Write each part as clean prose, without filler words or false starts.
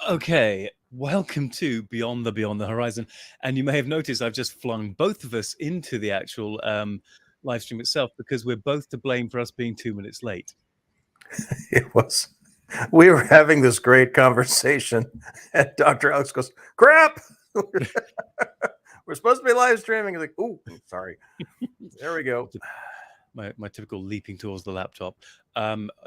Okay, welcome to Beyond the Horizon. And you may have noticed I've just flung both of us into the actual live stream itself because we're both to blame for us being 2 minutes late. It was. We were having this great conversation, and Dr. Alex goes, "Crap! We're supposed to be live streaming." He's like, "Oh, sorry." There we go. My typical leaping towards the laptop.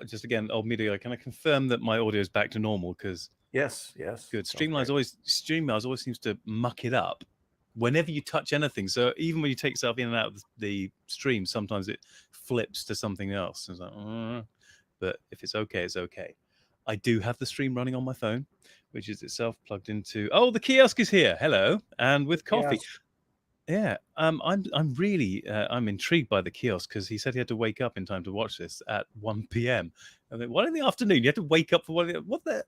Just again, old media. Can I confirm that my audio is back to normal? Because Yes. good. Sounds great. Streamlabs always seems to muck it up whenever you touch anything. So even when you take yourself in and out of the stream, sometimes it flips to something else. It's like, but if it's okay, it's okay. I do have the stream running on my phone, which is itself plugged into. Oh, the kiosk is here. Hello, and with coffee. Yes. Yeah, I'm really I'm intrigued by the kiosk because he said he had to wake up in time to watch this at 1 p.m. I mean, what in the afternoon? You had to wake up for what the?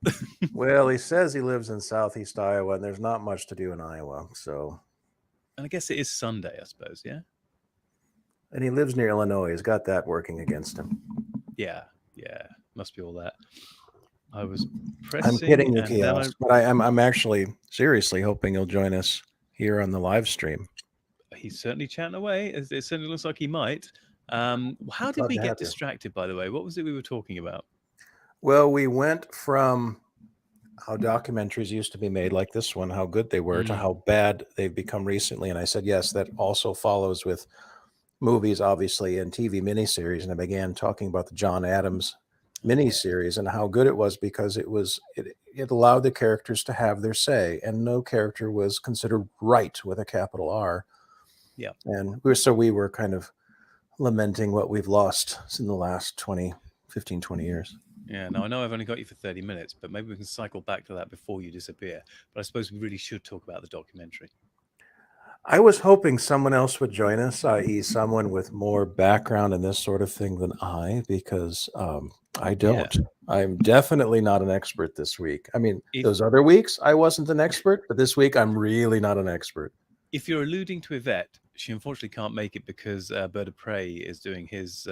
Well, he says he lives in Southeast Iowa, and there's not much to do in Iowa. So, And I guess it is Sunday, I suppose. Yeah. and he lives near Illinois. He's got that working against him. Yeah, must be all that. I was I'm pressing, kidding you, and then kiosk, but I'm actually seriously hoping he'll join us here on the live stream. he's certainly chatting away. It certainly looks like he might. How did Love we to get have you. distracted, by the way? What was it we were talking about? Well, we went from how documentaries used to be made, like this one, how good they were, to how bad they've become recently. And I said, yes, that also follows with movies, obviously, and TV miniseries. And I began talking about the John Adams miniseries and how good it was because it allowed the characters to have their say, and no character was considered right with a capital R. Yeah. And we were kind of lamenting what we've lost in the last 15, 20 years. Yeah, now I know I've only got you for 30 minutes, but maybe we can cycle back to that before you disappear. But I suppose we really should talk about the documentary. I was hoping someone else would join us, i.e., someone with more background in this sort of thing than I, because I don't. Yeah. I'm definitely not an expert this week. I mean, If those other weeks I wasn't an expert, but this week I'm really not an expert. if you're alluding to Yvette, she unfortunately can't make it because Bird of Prey is doing his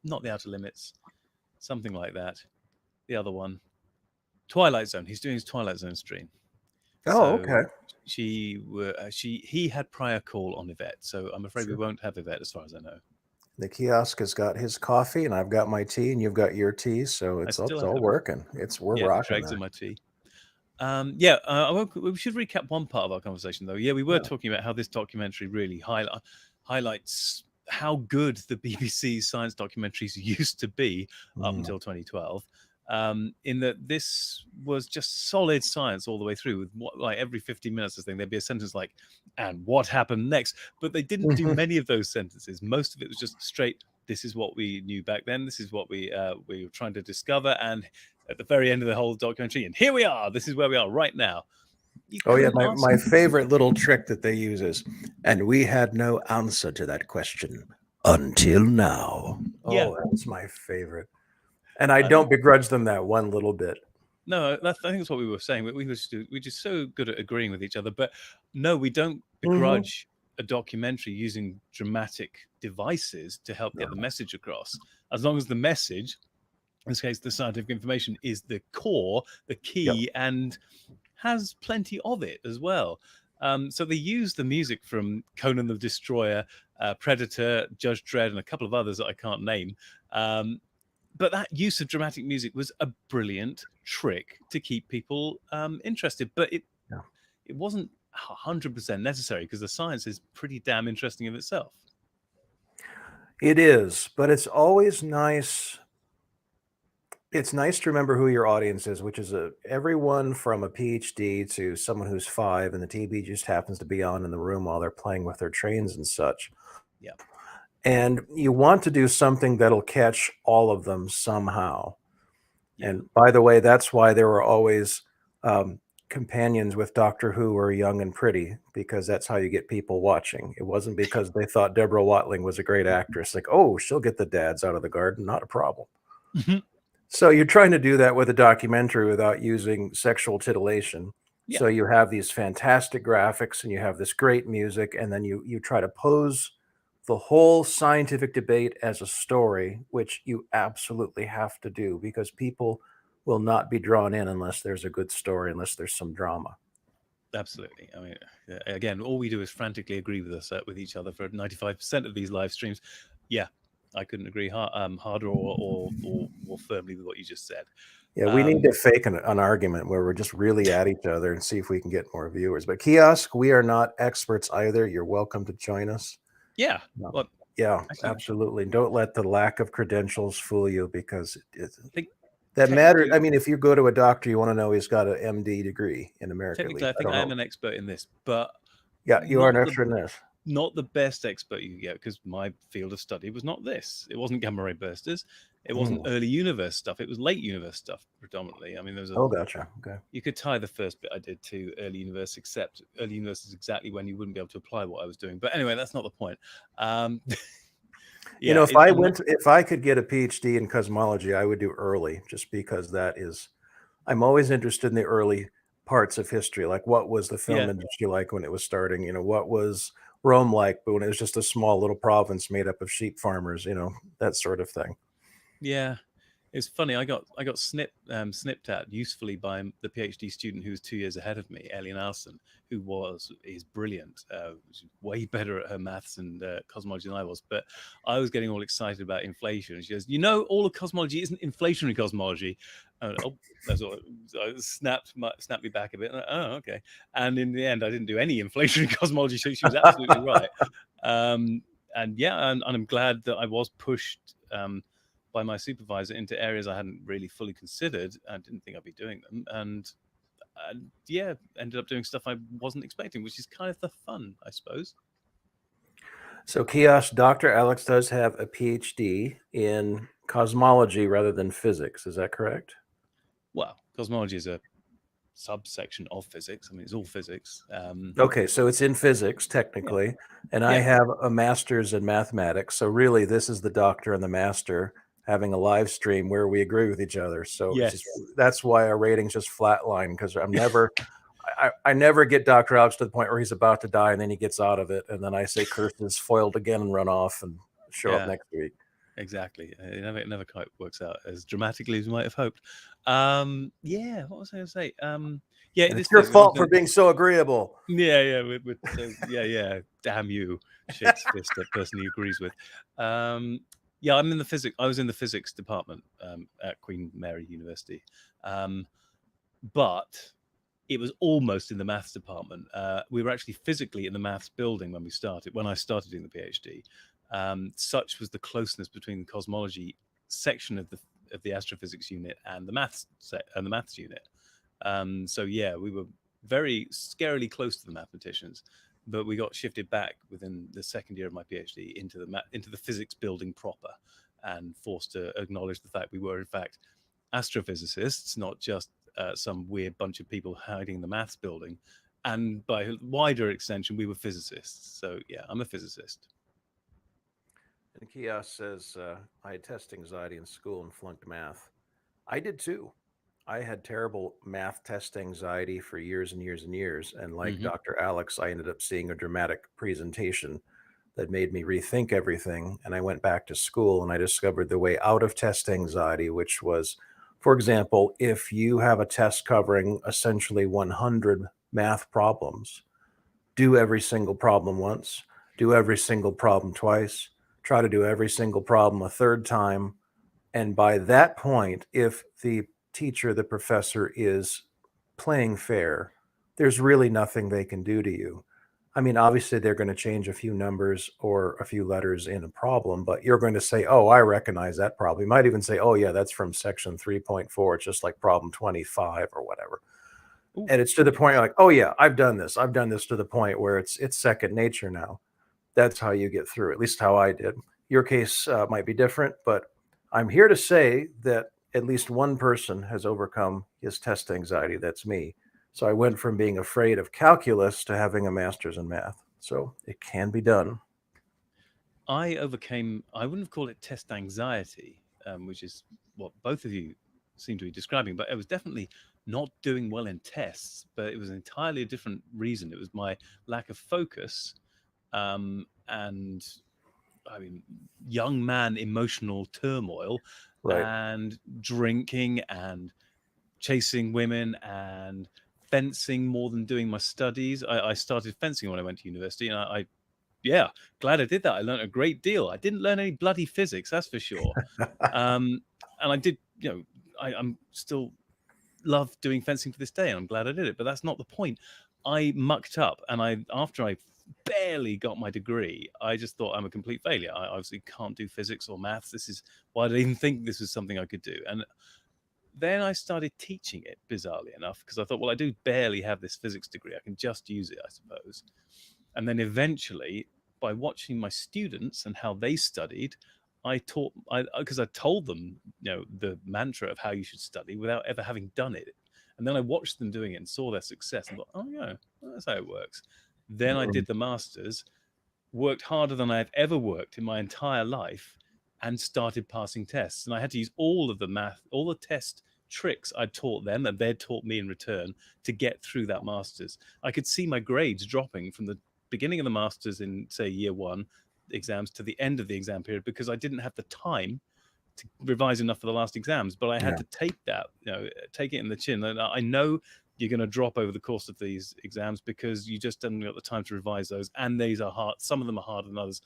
not the Outer Limits, something like that. The other one, Twilight Zone. He's doing his Twilight Zone stream. Oh, So okay. he had prior call on Yvette, so I'm afraid we Sure. won't have Yvette as far as I know. The kiosk has got his coffee, and I've got my tea, and you've got your tea, so I it's still have all the working. We're the rocking dregs that. of my tea. We should recap one part of our conversation, though. Yeah, we were Yeah. talking about how this documentary really highlights how good the BBC science documentaries used to be up Mm. until 2012. In that this was just solid science all the way through. With like every 15 minutes, there'd be a sentence like, "And what happened next?" But they didn't do many of those sentences. Most of it was just straight. This is what we knew back then. This is what we were trying to discover, and at the very end of the whole documentary, and here we are. This is where we are right now. You Oh yeah, couldn't ask. my favorite little trick that they use is, and we had no answer to that question until now. Yeah. Oh, that's my favorite. And I don't begrudge them that one little bit. No, I think that's what we were saying. We're just so good at agreeing with each other. But no, we don't begrudge a documentary using dramatic devices to help get the message across. As long as the message, in this case, the scientific information, is the core, the key, and has plenty of it as well. So they use the music from Conan the Destroyer, Predator, Judge Dredd, and a couple of others that I can't name. But that use of dramatic music was a brilliant trick to keep people interested. But it wasn't 100% necessary because the science is pretty damn interesting of itself. It is, but it's always nice. It's nice to remember who your audience is, which is everyone from a PhD to someone who's 5 and the TV just happens to be on in the room while they're playing with their trains and such. Yeah. And you want to do something that'll catch all of them somehow. Yeah. And by the way, that's why there were always companions with Doctor Who were young and pretty, because that's how you get people watching. It wasn't because they thought Deborah Watling was a great actress. Like, oh, she'll get the dads out of the garden. Not a problem. So you're trying to do that with a documentary without using sexual titillation. Yeah. So you have these fantastic graphics and you have this great music, and then you try to pose the whole scientific debate as a story, which you absolutely have to do because people will not be drawn in unless there's a good story, unless there's some drama. Absolutely. I mean, again, all we do is frantically agree with each other for 95% of these live streams. Yeah, I couldn't agree harder or more firmly with what you just said. Yeah, we need to fake an argument where we're just really at each other and see if we can get more viewers. But Kiosk, we are not experts either. You're welcome to join us. Yeah. No. Well, yeah, actually, absolutely. Don't let the lack of credentials fool you, because that matters. I mean, if you go to a doctor, you want to know he's got an MD degree in America. Technically, I think I am an expert in this, but yeah, you are an expert in this. Not the best expert you can get, because my field of study was not this. It wasn't gamma ray bursters. It wasn't early universe stuff. It was late universe stuff predominantly. I mean, there was gotcha. Okay. You could tie the first bit I did to early universe, except early universe is exactly when you wouldn't be able to apply what I was doing. But anyway, that's not the point. Yeah, if I could get a PhD in cosmology, I would do early, just because I'm always interested in the early parts of history. Like, what was the film industry like when it was starting? What was Rome like, but when it was just a small little province made up of sheep farmers, that sort of thing. Yeah. It's funny. I got snipped at usefully by the PhD student who was 2 years ahead of me, Elian Alson, who is brilliant, way better at her maths and cosmology than I was. But I was getting all excited about inflation, and she goes, all of cosmology isn't inflationary cosmology. That's all. I snapped me back a bit. Oh, okay. And in the end, I didn't do any inflationary cosmology, so she was absolutely right. And I'm glad that I was pushed by my supervisor into areas I hadn't really fully considered. I didn't think I'd be doing them, and ended up doing stuff I wasn't expecting, which is kind of the fun, I suppose. So, Kiosk, Dr. Alex does have a PhD in cosmology rather than physics. Is that correct? Well, cosmology is a subsection of physics. I mean, it's all physics. Okay, so it's in physics technically, and I have a master's in mathematics. So really, this is the doctor and the master having a live stream where we agree with each other. So that's why our ratings just flatline, because I never get Dr. Alex to the point where he's about to die and then he gets out of it, and then I say curses, foiled again, and run off and show up next week. Exactly. It never quite works out as dramatically as you might have hoped. What was I going to say? It's your fault for being so agreeable. Yeah. Damn you, shit's fist, that person he agrees with. I was in the physics department at Queen Mary University, but it was almost in the maths department. We were actually physically in the maths building when I started doing the PhD. Such was the closeness between the cosmology section of the astrophysics unit and the maths unit. We were very scarily close to the mathematicians, but we got shifted back within the second year of my PhD into the physics building proper, and forced to acknowledge the fact we were in fact astrophysicists, not just some weird bunch of people hiding in the maths building. And by wider extension, we were physicists. So yeah, I'm a physicist. And Kiosk says, I had test anxiety in school and flunked math. I did too. I had terrible math test anxiety for years and years and years. And like Dr. Alex, I ended up seeing a dramatic presentation that made me rethink everything. And I went back to school and I discovered the way out of test anxiety, which was, for example, if you have a test covering essentially 100 math problems, do every single problem once, do every single problem twice, try to do every single problem a third time. And by that point, if the teacher, the professor, is playing fair, there's really nothing they can do to you. I mean, obviously, they're going to change a few numbers or a few letters in a problem, but you're going to say, oh, I recognize that problem. You might even say, oh, yeah, that's from section 3.4. It's just like problem 25 or whatever. Ooh. And it's to the point you're like, oh, yeah, I've done this. I've done this to the point where it's second nature now. That's how you get through, at least how I did. Your case might be different, but I'm here to say that at least one person has overcome his test anxiety. That's me. So I went from being afraid of calculus to having a master's in math. So it can be done. I wouldn't call it test anxiety, which is what both of you seem to be describing, but it was definitely not doing well in tests, but it was entirely a different reason. It was my lack of focus, and I mean, young man emotional turmoil, right, and drinking and chasing women and fencing more than doing my studies. I started fencing when I went to university, and yeah, glad I did that. I learned a great deal. I didn't learn any bloody physics, that's for sure. And I did, I'm still love doing fencing to this day, and I'm glad I did it. But that's not the point. I mucked up, and after I barely got my degree, I just thought I'm a complete failure. I obviously can't do physics or maths. This is why did I even think this was something I could do. And then I started teaching it, bizarrely enough, because I thought, well, I do barely have this physics degree. I can just use it, I suppose. And then eventually, by watching my students and how they studied, because I told them, the mantra of how you should study without ever having done it. And then I watched them doing it and saw their success and thought, oh, yeah, that's how it works. Then I did the masters, worked harder than I've ever worked in my entire life, and started passing tests. And I had to use all of the math, all the test tricks I taught them and they'd taught me in return to get through that masters. I could see my grades dropping from the beginning of the masters in, say, year one exams to the end of the exam period, because I didn't have the time to revise enough for the last exams. But I had to take that, take it in the chin. And I know you're going to drop over the course of these exams because you just haven't got the time to revise those. And these are hard. Some of them are harder than others.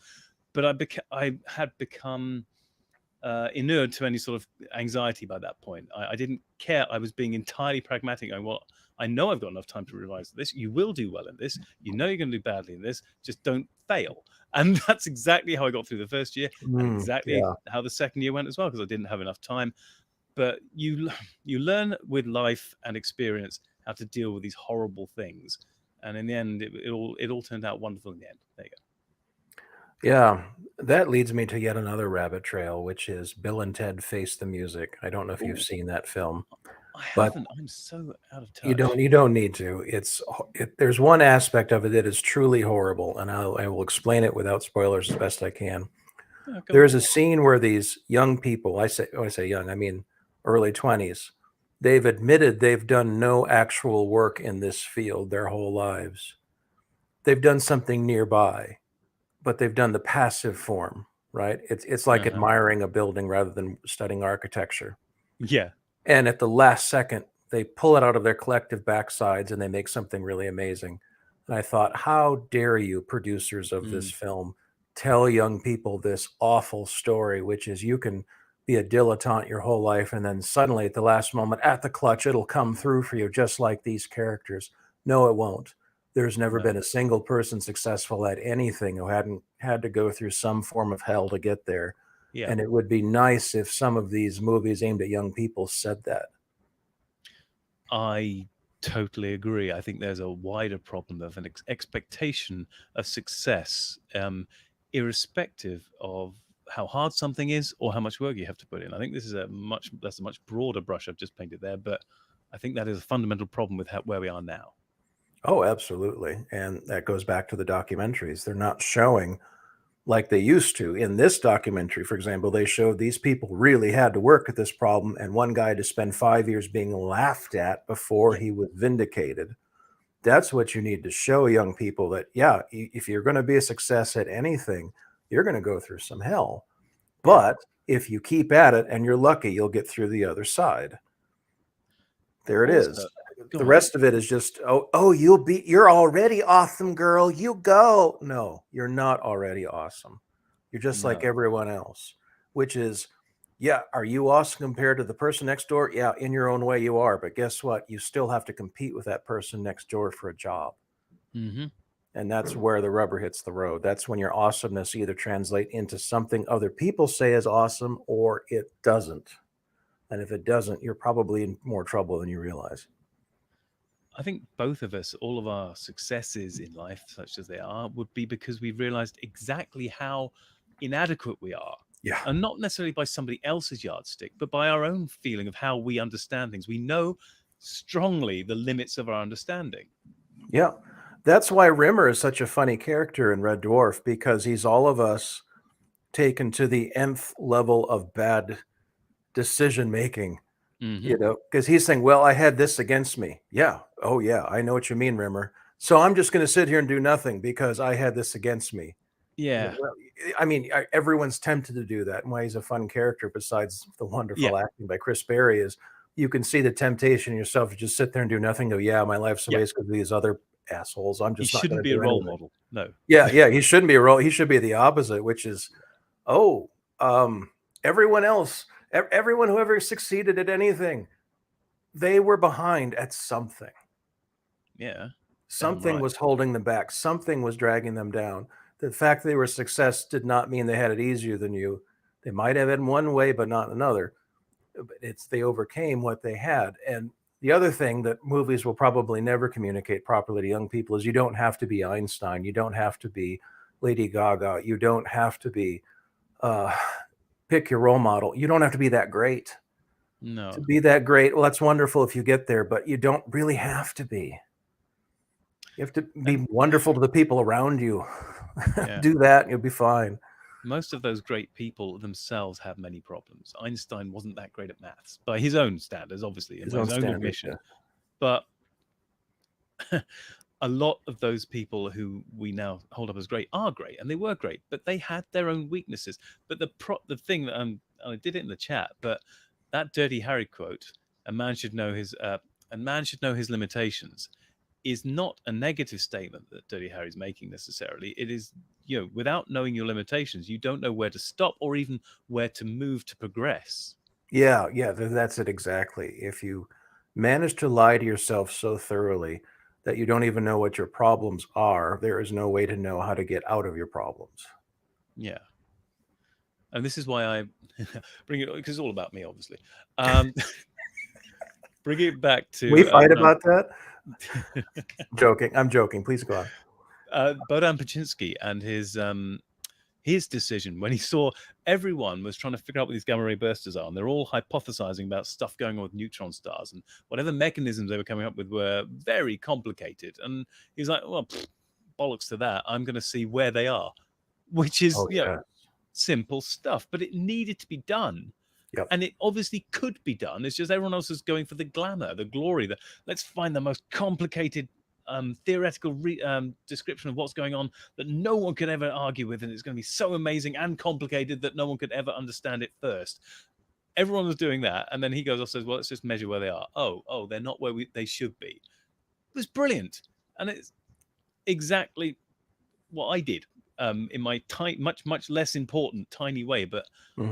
But I had become inured to any sort of anxiety by that point. I didn't care. I was being entirely pragmatic. I know I've got enough time to revise this. You will do well in this. You know you're going to do badly in this. Just don't fail. And that's exactly how I got through the first year, and exactly how the second year went as well, because I didn't have enough time. But you learn with life and experience how to deal with these horrible things. And in the end, it all turned out wonderful in the end. There you go. Yeah, that leads me to yet another rabbit trail, which is Bill and Ted Face the Music. I don't know if you've seen that film, I but haven't. I'm so out of touch. you don't need to. There's one aspect of it that is truly horrible, and I will explain it without spoilers as best I can. There's a scene where these young people, when I say young, I mean early 20s, they've admitted they've done no actual work in this field their whole lives. They've done something nearby, but they've done the passive form, right? It's like admiring a building rather than studying architecture. Yeah. And at the last second, they pull it out of their collective backsides and they make something really amazing. And I thought, how dare you, producers of this film, tell young people this awful story, which is you can be a dilettante your whole life, and then suddenly at the last moment, at the clutch, it'll come through for you, just like these characters. No, it won't. There's never been a single person successful at anything who hadn't had to go through some form of hell to get there. Yeah. And it would be nice if some of these movies aimed at young people said that. I totally agree. I think there's a wider problem of an expectation of success, irrespective of how hard something is or how much work you have to put in. I think this is that's a much broader brush I've just painted there, but I think that is a fundamental problem with where we are now. Oh, absolutely. And that goes back to the documentaries. They're not showing like they used to. In this documentary, for example, they showed these people really had to work at this problem, and one guy to spend 5 years being laughed at before he was vindicated. That's what you need to show young people, that, yeah, if you're going to be a success at anything, you're going to go through some hell. But if you keep at it and you're lucky, you'll get through the other side. There it is. The rest of it is just, you're already awesome, girl. You go. No, you're not already awesome. You're just like everyone else, which is, yeah, are you awesome compared to the person next door? Yeah, in your own way you are. But guess what? You still have to compete with that person next door for a job. And that's where the rubber hits the road. That's when your awesomeness either translate into something other people say is awesome, or it doesn't. And if it doesn't, you're probably in more trouble than you realize. I think both of us, all of our successes in life, such as they are, would be because we've realized exactly how inadequate we are. Yeah. And not necessarily by somebody else's yardstick, but by our own feeling of how we understand things. We know strongly the limits of our understanding. Yeah. That's why Rimmer is such a funny character in Red Dwarf, because he's all of us taken to the nth level of bad decision making. Because he's saying, well, I had this against me. Yeah. Oh, yeah. I know what you mean, Rimmer. So I'm just going to sit here and do nothing because I had this against me. Yeah. Well, I mean, everyone's tempted to do that. And why he's a fun character, besides the wonderful acting by Chris Berry, is you can see the temptation in yourself to just sit there and do nothing. Go, yeah, my life's a Yeah. waste because of these other assholes. I'm He just not going shouldn't to be a do role anything. model. No. Yeah, he shouldn't be a role. He should be the opposite, which is, everyone else, everyone who ever succeeded at anything, they were behind at something. Yeah. Something right. was holding them back. Something was dragging them down. The fact they were a success did not mean they had it easier than you. They might have in one way, but not in another. But they overcame what they had. And the other thing that movies will probably never communicate properly to young people is you don't have to be Einstein. You don't have to be Lady Gaga. You don't have to be pick your role model. You don't have to be that great. No. To be that great, well, that's wonderful if you get there, but you don't really have to be. You have to be wonderful to the people around you. Yeah. Do that, and you'll be fine. Most of those great people themselves have many problems. Einstein wasn't that great at maths by his own standards, obviously, and His by own his own standards, admission. yeah. But a lot of those people who we now hold up as great are great, and they were great, but they had their own weaknesses. But the thing that I did it in the chat, but that Dirty Harry quote, "A man should know his limitations," is not a negative statement that Dirty Harry's making necessarily. It is, without knowing your limitations, you don't know where to stop or even where to move to progress. Yeah, that's it exactly. If you manage to lie to yourself so thoroughly that you don't even know what your problems are, there is no way to know how to get out of your problems. Yeah. And this is why I bring it, because it's all about me, obviously. Bring it back to... We fight about that? Joking. I'm joking. Please go on. Bohdan Paczynski and his decision when he saw everyone was trying to figure out what these gamma ray bursters are, and they're all hypothesizing about stuff going on with neutron stars, and whatever mechanisms they were coming up with were very complicated. And he's like, well, bollocks to that. I'm going to see where they are, which is, simple stuff, but it needed to be done. Yep. And it obviously could be done. It's just everyone else is going for the glamour, the glory, let's find the most complicated theoretical description of what's going on that no one could ever argue with, and it's going to be so amazing and complicated that no one could ever understand it first. Everyone was doing that, and then he goes off and says, well, let's just measure where they are. Oh, they're not where they should be. It was brilliant, and it's exactly what I did in my much less important tiny way, but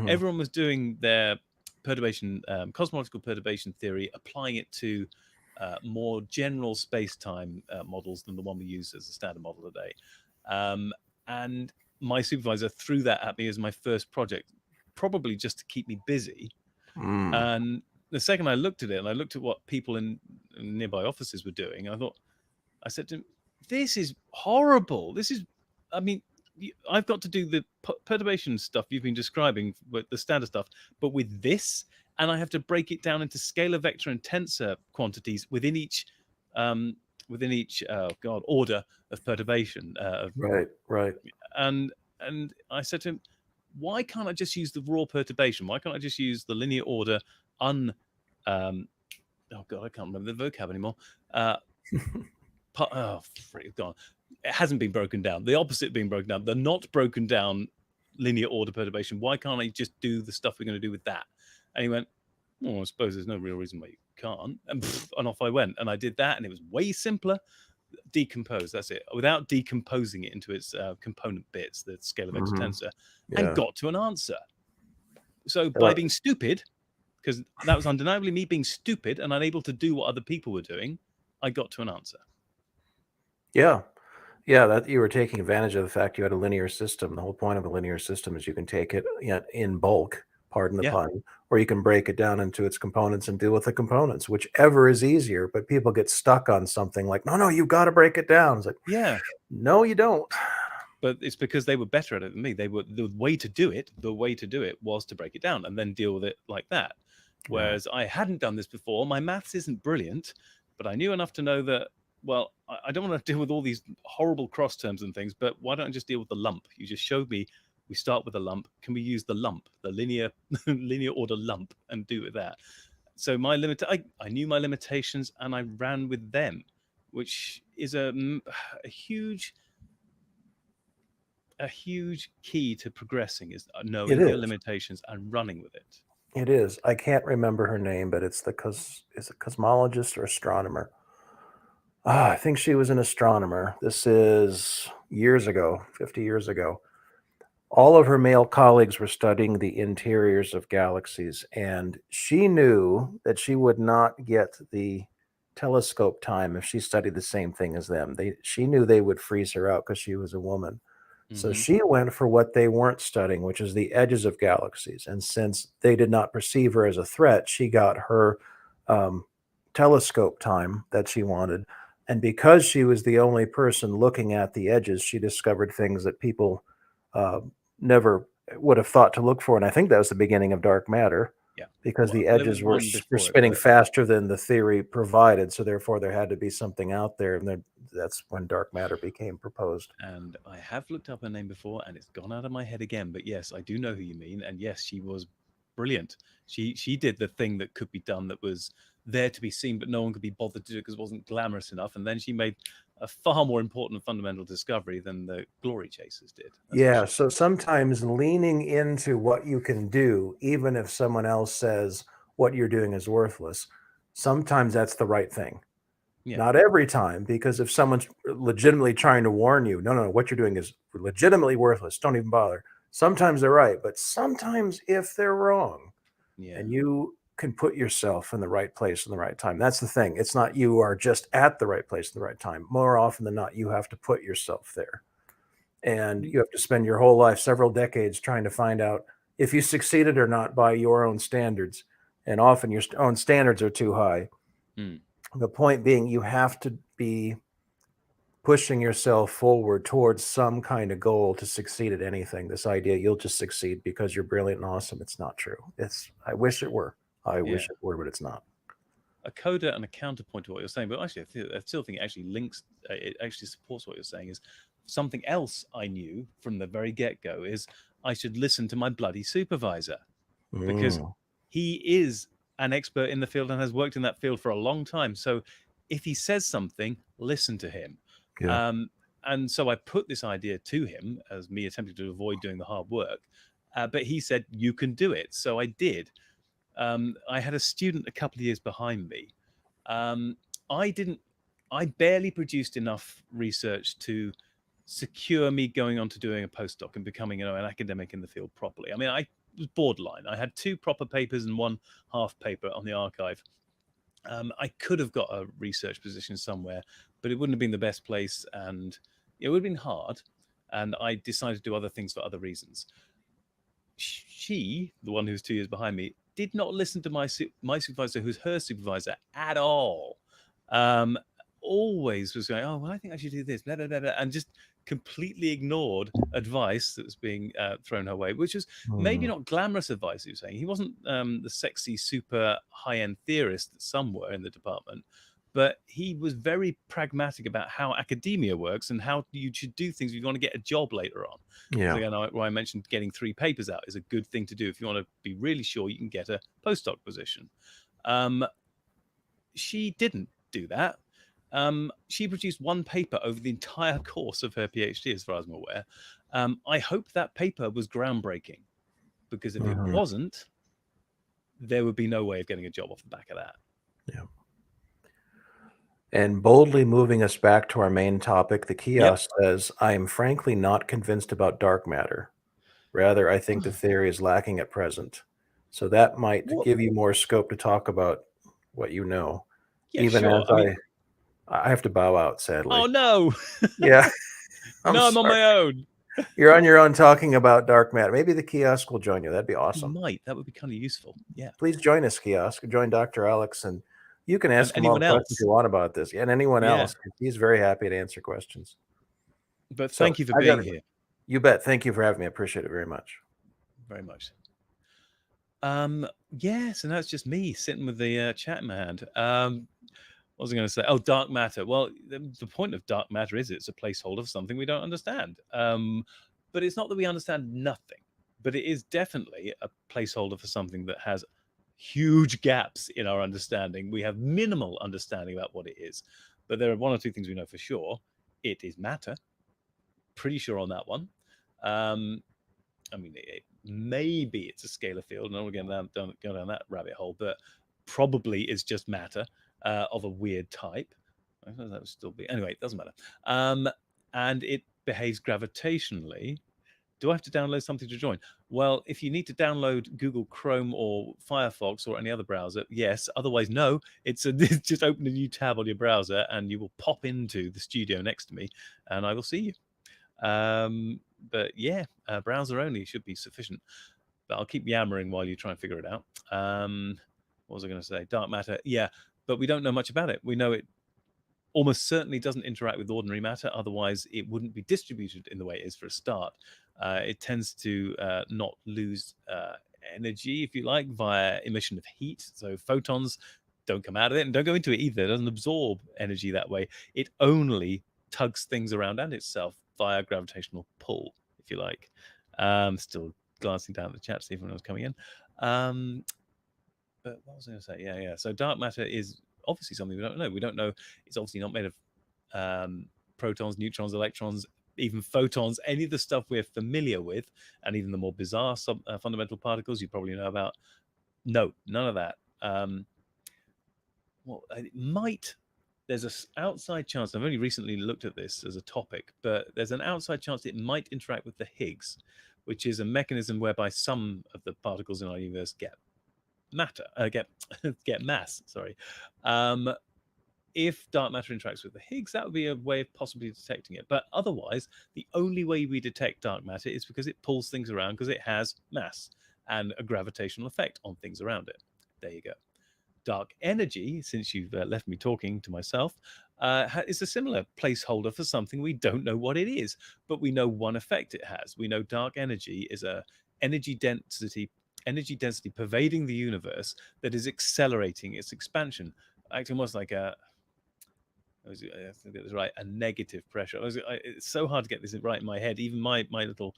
everyone was doing their perturbation, cosmological perturbation theory, applying it to more general space-time models than the one we use as a standard model today. And my supervisor threw that at me as my first project, probably just to keep me busy. And the second I looked at it, and I looked at what people in nearby offices were doing, I said to him, this is horrible. I've got to do the perturbation stuff you've been describing, with the standard stuff, but with this, and I have to break it down into scalar, vector, and tensor quantities within each order of perturbation. Right. And I said to him, why can't I just use the raw perturbation? Why can't I just use the linear order I can't remember the vocab anymore. Gone. It hasn't been broken down. The opposite being broken down. The not broken down linear order perturbation. Why can't I just do the stuff we're going to do with that? And he went, well, I suppose there's no real reason why you can't. And off I went. And I did that, and it was way simpler. Decompose, that's it. Without decomposing it into its component bits, the scalar, vector, tensor, and got to an answer. So by being stupid, because that was undeniably me being stupid and unable to do what other people were doing, I got to an answer. Yeah, that you were taking advantage of the fact you had a linear system. The whole point of a linear system is you can take it in bulk, pardon the pun, or you can break it down into its components and deal with the components, whichever is easier. But people get stuck on something like, no, you've got to break it down. It's like, no, you don't. But it's because they were better at it than me. The way to do it was to break it down and then deal with it like that. Whereas I hadn't done this before. My maths isn't brilliant, but I knew enough to know that, well, I don't want to deal with all these horrible cross terms and things, but why don't I just deal with the lump? You just showed me we start with a lump. Can we use the lump, the linear order lump, and do it with that? So I knew my limitations, and I ran with them, which is a huge key to progressing, is knowing your limitations and running with it. It is. I can't remember her name, but it's is it cosmologist or astronomer? I think she was an astronomer. This is years ago, 50 years ago. All of her male colleagues were studying the interiors of galaxies, and she knew that she would not get the telescope time if she studied the same thing as them. She knew they would freeze her out because she was a woman. So Hmm. she went for what they weren't studying, which is the edges of galaxies. And since they did not perceive her as a threat, she got her um, telescope time that she wanted. And because she was the only person looking at the edges, she discovered things that people uh, never would have thought to look for. And I think that was the beginning of dark matter Yeah. because Well, the there was edges one were before it, spinning but faster than the theory provided. So therefore, there had to be something out there. And then that's when dark matter became proposed. and I have looked up her name before, and it's gone out of my head again. But yes, I do know who you mean, and yes, she was brilliant. She did the thing that could be done that was there to be seen, but no one could be bothered to do it because it wasn't glamorous enough. And then she made a far more important and fundamental discovery than the glory chasers did. That's for Yeah, sure. so sometimes leaning into what you can do, even if someone else says what you're doing is worthless, sometimes that's the right thing. Yeah, Not every time, because if someone's legitimately trying to warn you, no, no, no, what you're doing is legitimately worthless. Don't even bother. Sometimes they're right, but sometimes if they're wrong yeah, and you can put yourself in the right place in the right time, that's the thing. It's not you are just at the right place in the right time. More often than not, you have to put yourself there. And mm, you have to spend your whole life, several decades, trying to find out if you succeeded or not by your own standards. And often your own standards are too high. mm, The point being, you have to be pushing yourself forward towards some kind of goal to succeed at anything. This idea you'll just succeed because you're brilliant and awesome, it's not true. I wish it were. I yeah. wish it were, but it's not. A coda and a counterpoint to what you're saying, but actually, I still think it actually links. It actually supports what you're saying. Is something else I knew from the very get go is I should listen to my bloody supervisor because Mm, he is an expert in the field and has worked in that field for a long time. So if he says something, listen to him. yeah. Um, and so I put this idea to him as me attempting to avoid doing the hard work. But he said, you can do it. So I did. I had a student a couple of years behind me. Um, I didn't, I barely produced enough research to secure me going on to doing a postdoc and becoming an academic in the field properly. I mean, I was borderline. I had two proper papers and one half paper on the archive. I could have got a research position somewhere, but it wouldn't have been the best place, and it would have been hard. And I decided to do other things for other reasons. She, the one who's 2 years behind me, did not listen to my supervisor, who's her supervisor, at all. Um, Always was going, oh, well, I think I should do this, blah, blah, blah, blah, and just completely ignored advice that was being thrown her way, which was maybe Mm, not glamorous advice. He was saying he wasn't the sexy, super high-end theorist that some were in the department, but he was very pragmatic about how academia works and how you should do things if you want to get a job later on. Because yeah. again, where I mentioned getting 3 papers out is a good thing to do if you want to be really sure you can get a postdoc position. Um, she didn't do that. She produced 1 paper over the entire course of her PhD, as far as I'm aware. I hope that paper was groundbreaking, because if it Mhm, wasn't, there would be no way of getting a job off the back of that. yeah. And boldly moving us back to our main topic, the Yep. kiosk says, I am frankly not convinced about dark matter. Rather, I think the theory is lacking at present. So that might What? give you more scope to talk about what you know, Yeah, even sure. as I mean, I have to bow out, oh sadly. no, Yeah, I'm no, I'm on sorry. my own. You're on your own talking about dark matter. Maybe the kiosk will join you. That'd be He awesome. might. That would be kind of useful. Yeah. Please join us, kiosk. Join Dr. Alex, and you can And ask him all the anyone questions you else. want about this, and anyone Yeah. else. He's very happy to answer questions. But So thank you for I got being it. here You bet. Thank you for having me. I appreciate it very much. very much. Yeah, so now it's just me sitting with the chat in my hand. What was I going to say? Oh, dark matter. Well, the point of dark matter is it's a placeholder for something we don't understand. But it's not that we understand nothing, but it is definitely a placeholder for something that has huge gaps in our understanding. We have minimal understanding about what it is, but there are one or two things we know for sure. It is matter. Pretty sure on that one. Um, I mean, maybe it's a scalar field, and I don't go down that rabbit hole, but probably it's just matter of a weird type. I suppose that would still be, anyway, it doesn't matter. And it behaves gravitationally. Do I have to download something to join? Well, if you need to download Google Chrome or Firefox or any other browser, yes. Otherwise, no. It's just open a new tab on your browser and you will pop into the studio next to me and I will see you. But yeah, browser only should be sufficient. But I'll keep yammering while you try and figure it out. What was I going to say? Dark matter. Yeah, but we don't know much about it. We know it almost certainly doesn't interact with ordinary matter. Otherwise, it wouldn't be distributed in the way it is for a start. It tends to not lose energy, if you like, via emission of heat. So photons don't come out of it and don't go into it either. It doesn't absorb energy that way. It only tugs things around and itself via gravitational pull, if you like. Still glancing down the chat to see if anyone was coming in. But what was I going to say? Yeah. So dark matter is obviously something we don't know. We don't know. It's obviously not made of protons, neutrons, electrons, even photons, any of the stuff we're familiar with, and even the more bizarre fundamental particles you probably know about. No, none of that. Well, it might. There's an outside chance. I've only recently looked at this as a topic, but there's an outside chance it might interact with the Higgs, which is a mechanism whereby some of the particles in our universe get mass. Sorry. If dark matter interacts with the Higgs, that would be a way of possibly detecting it. But otherwise, the only way we detect dark matter is because it pulls things around, because it has mass and a gravitational effect on things around it. There you go. Dark energy, since you've left me talking to myself, is a similar placeholder for something we don't know what it is, but we know one effect it has. We know dark energy is a energy density pervading the universe that is accelerating its expansion, acting almost like a negative pressure. It's so hard to get this right in my head. Even my little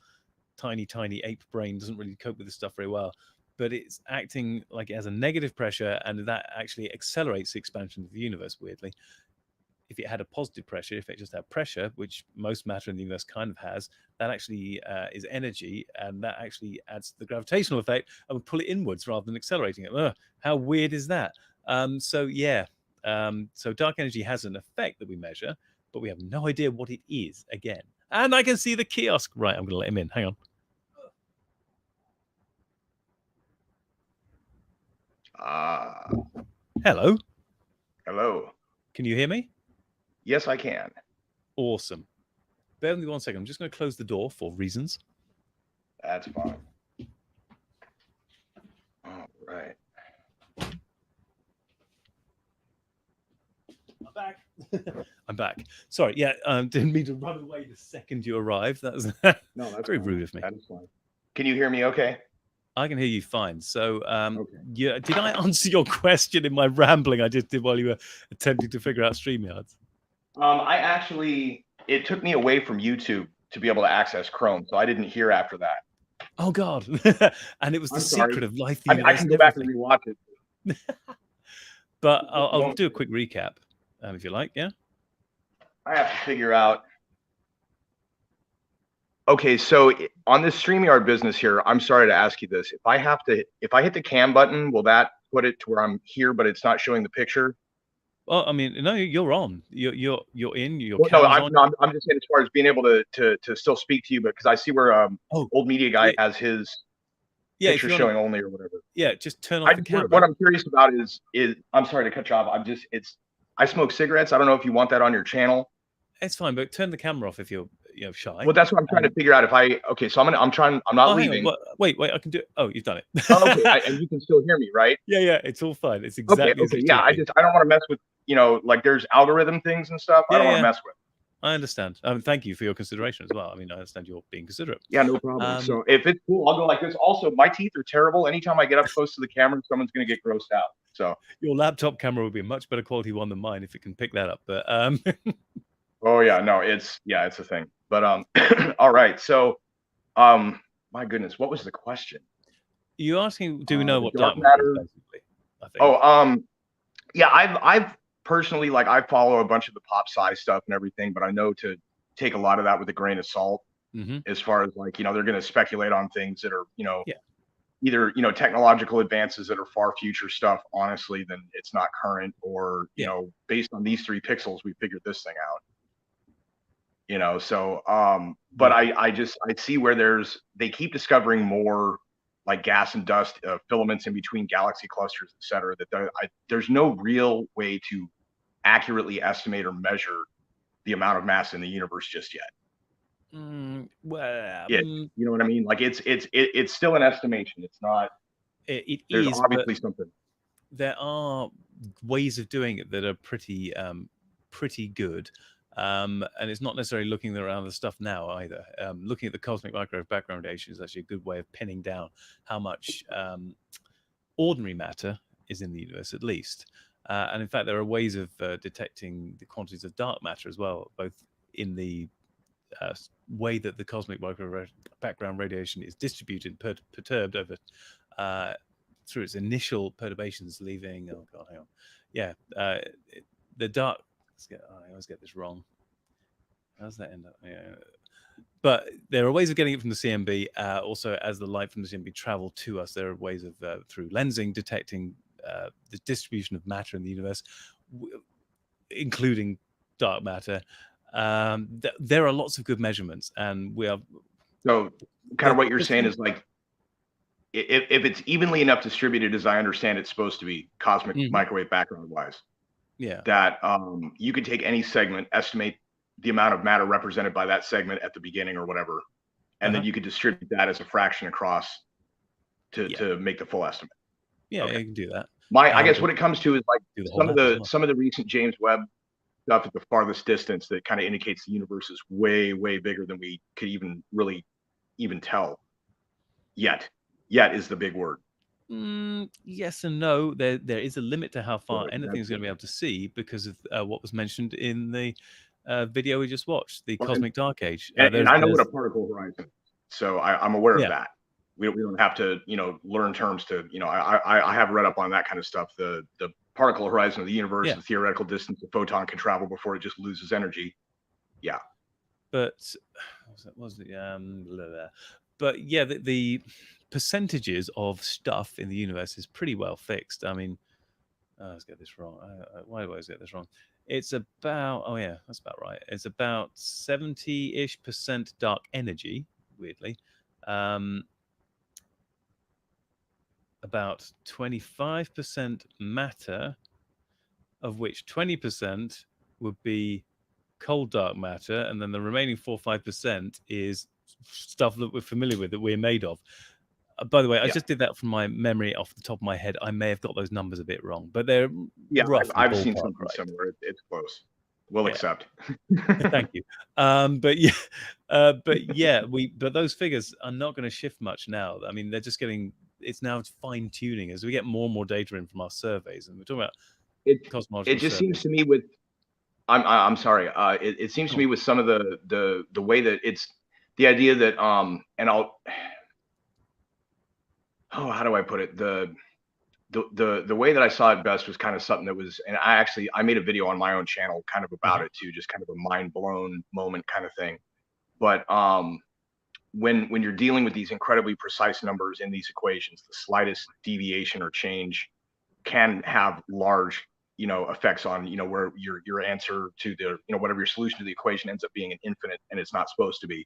tiny ape brain doesn't really cope with this stuff very well. But it's acting like it has a negative pressure, and that actually accelerates the expansion of the universe, weirdly. If it had a positive pressure, if it just had pressure, which most matter in the universe kind of has, that actually is energy, and that actually adds to the gravitational effect and would pull it inwards rather than accelerating it. How weird is that? So dark energy has an effect that we measure, but we have no idea what it is again. And I can see the kiosk. Right, I'm going to let him in. Hang on. Hello. Hello. Can you hear me? Yes, I can. Awesome. Bear with me 1 second. I'm just going to close the door for reasons. That's fine. All right. I'm back. I'm back. Sorry. Yeah, didn't mean to run away the second you arrived. That was no, that's very fine. rude of me. That is fine. Can you hear me okay? I can hear you fine. So, yeah, did I answer your question in my rambling I just did while you were attempting to figure out StreamYards? It took me away from YouTube to be able to access Chrome, so I didn't hear after that. Oh God! And it was the secret of life. I can go back and rewatch it. But I'll do a quick recap, if you like. Yeah. I have to figure out. Okay, so on this StreamYard business here, I'm sorry to ask you this. If I hit the cam button, will that put it to where I'm here, but it's not showing the picture? Well, I mean, no, you're on. You're in. I'm just saying as far as being able to still speak to you, because I see where Old Media Guy has his picture showing only or whatever. Yeah, just turn off the camera. What I'm curious about is I'm sorry to cut you off. I smoke cigarettes. I don't know if you want that on your channel. It's fine, but turn the camera off if you're shy. Well, that's what I'm trying to figure out. So I'm not leaving. Wait, I can do it. Oh, you've done it. Okay, and you can still hear me, right? Yeah, it's all fine. It's exactly okay. Yeah, I don't want to mess with, like there's algorithm things and stuff. I don't want to mess with. I understand. Thank you for your consideration as well. I mean, I understand you're being considerate. Yeah, no problem. So if it's cool, I'll go like this. Also, my teeth are terrible. Anytime I get up close to the camera, someone's going to get grossed out. So your laptop camera would be a much better quality one than mine if it can pick that up. But oh yeah, no, it's a thing. But all right. So my goodness, what was the question? You asking, do we know what dark matter is, basically? I think. Yeah, I've personally, like, I follow a bunch of the pop sci stuff and everything, but I know to take a lot of that with a grain of salt. as far as like, they're going to speculate on things that are, Yeah. either, technological advances that are far future stuff, honestly, than it's not current, or, based on these 3 pixels, we figured this thing out. So, but I see where they keep discovering more like gas and dust filaments in between galaxy clusters, et cetera, that there's no real way to accurately estimate or measure the amount of mass in the universe just yet. Well, You know what I mean? Like it's still an estimation. It's not. There's obviously something. There are ways of doing it that are pretty good. And it's not necessarily looking around the stuff now either. Looking at the cosmic microwave background radiation is actually a good way of pinning down how much ordinary matter is in the universe, at least. And in fact, there are ways of detecting the quantities of dark matter as well, both in the way that the cosmic microwave background radiation is distributed, perturbed over through its initial perturbations, leaving. Oh God, hang on. Yeah, the dark. I always get this wrong. How does that end up? Yeah. But there are ways of getting it from the CMB. Also, as the light from the CMB travel to us, there are ways of through lensing detecting the distribution of matter in the universe, including dark matter. There are lots of good measurements, and we are. So, kind of what you're saying is like, if it's evenly enough distributed, as I understand it's supposed to be, cosmic microwave background wise. Yeah. That you could take any segment, estimate the amount of matter represented by that segment at the beginning or whatever, and then you could distribute that as a fraction across to make the full estimate. Yeah, you can do that. I guess what it comes to is like some of the recent James Webb stuff at the farthest distance that kind of indicates the universe is way, way bigger than we could even really tell. Yet is the big word. Yes and no. There is a limit to how far anything's going to be able to see because of what was mentioned in the video we just watched, the cosmic dark age. And I know what a particle horizon is, so I'm aware of that. We don't have to, learn terms to, I have read up on that kind of stuff. The particle horizon of the universe, the theoretical distance a photon can travel before it just loses energy. Yeah. But but yeah, the percentages of stuff in the universe is pretty well fixed. I mean, let's get this wrong. Why do I always get this wrong? It's about, oh yeah, that's about right. It's about 70-ish% dark energy, weirdly. About 25% matter, of which 20% would be cold dark matter, and then the remaining 4-5% is stuff that we're familiar with, that we're made of. By the way, I just did that from my memory off the top of my head. I may have got those numbers a bit wrong, but they're I've seen something similar. It's close. We'll accept. Thank you. But those figures are not going to shift much now. I mean, they're just getting. It's now fine tuning as we get more and more data in from our surveys, and we're talking about cosmological. It just seems to me with. I'm sorry. It seems to me with some of the way that it's the idea that and I'll. Oh, how do I put it? The way that I saw it best was kind of something that was, and I made a video on my own channel kind of about it too, just kind of a mind blown moment kind of thing. But when you're dealing with these incredibly precise numbers in these equations, the slightest deviation or change can have large, effects on, where your answer to the, whatever your solution to the equation ends up being an infinite and it's not supposed to be.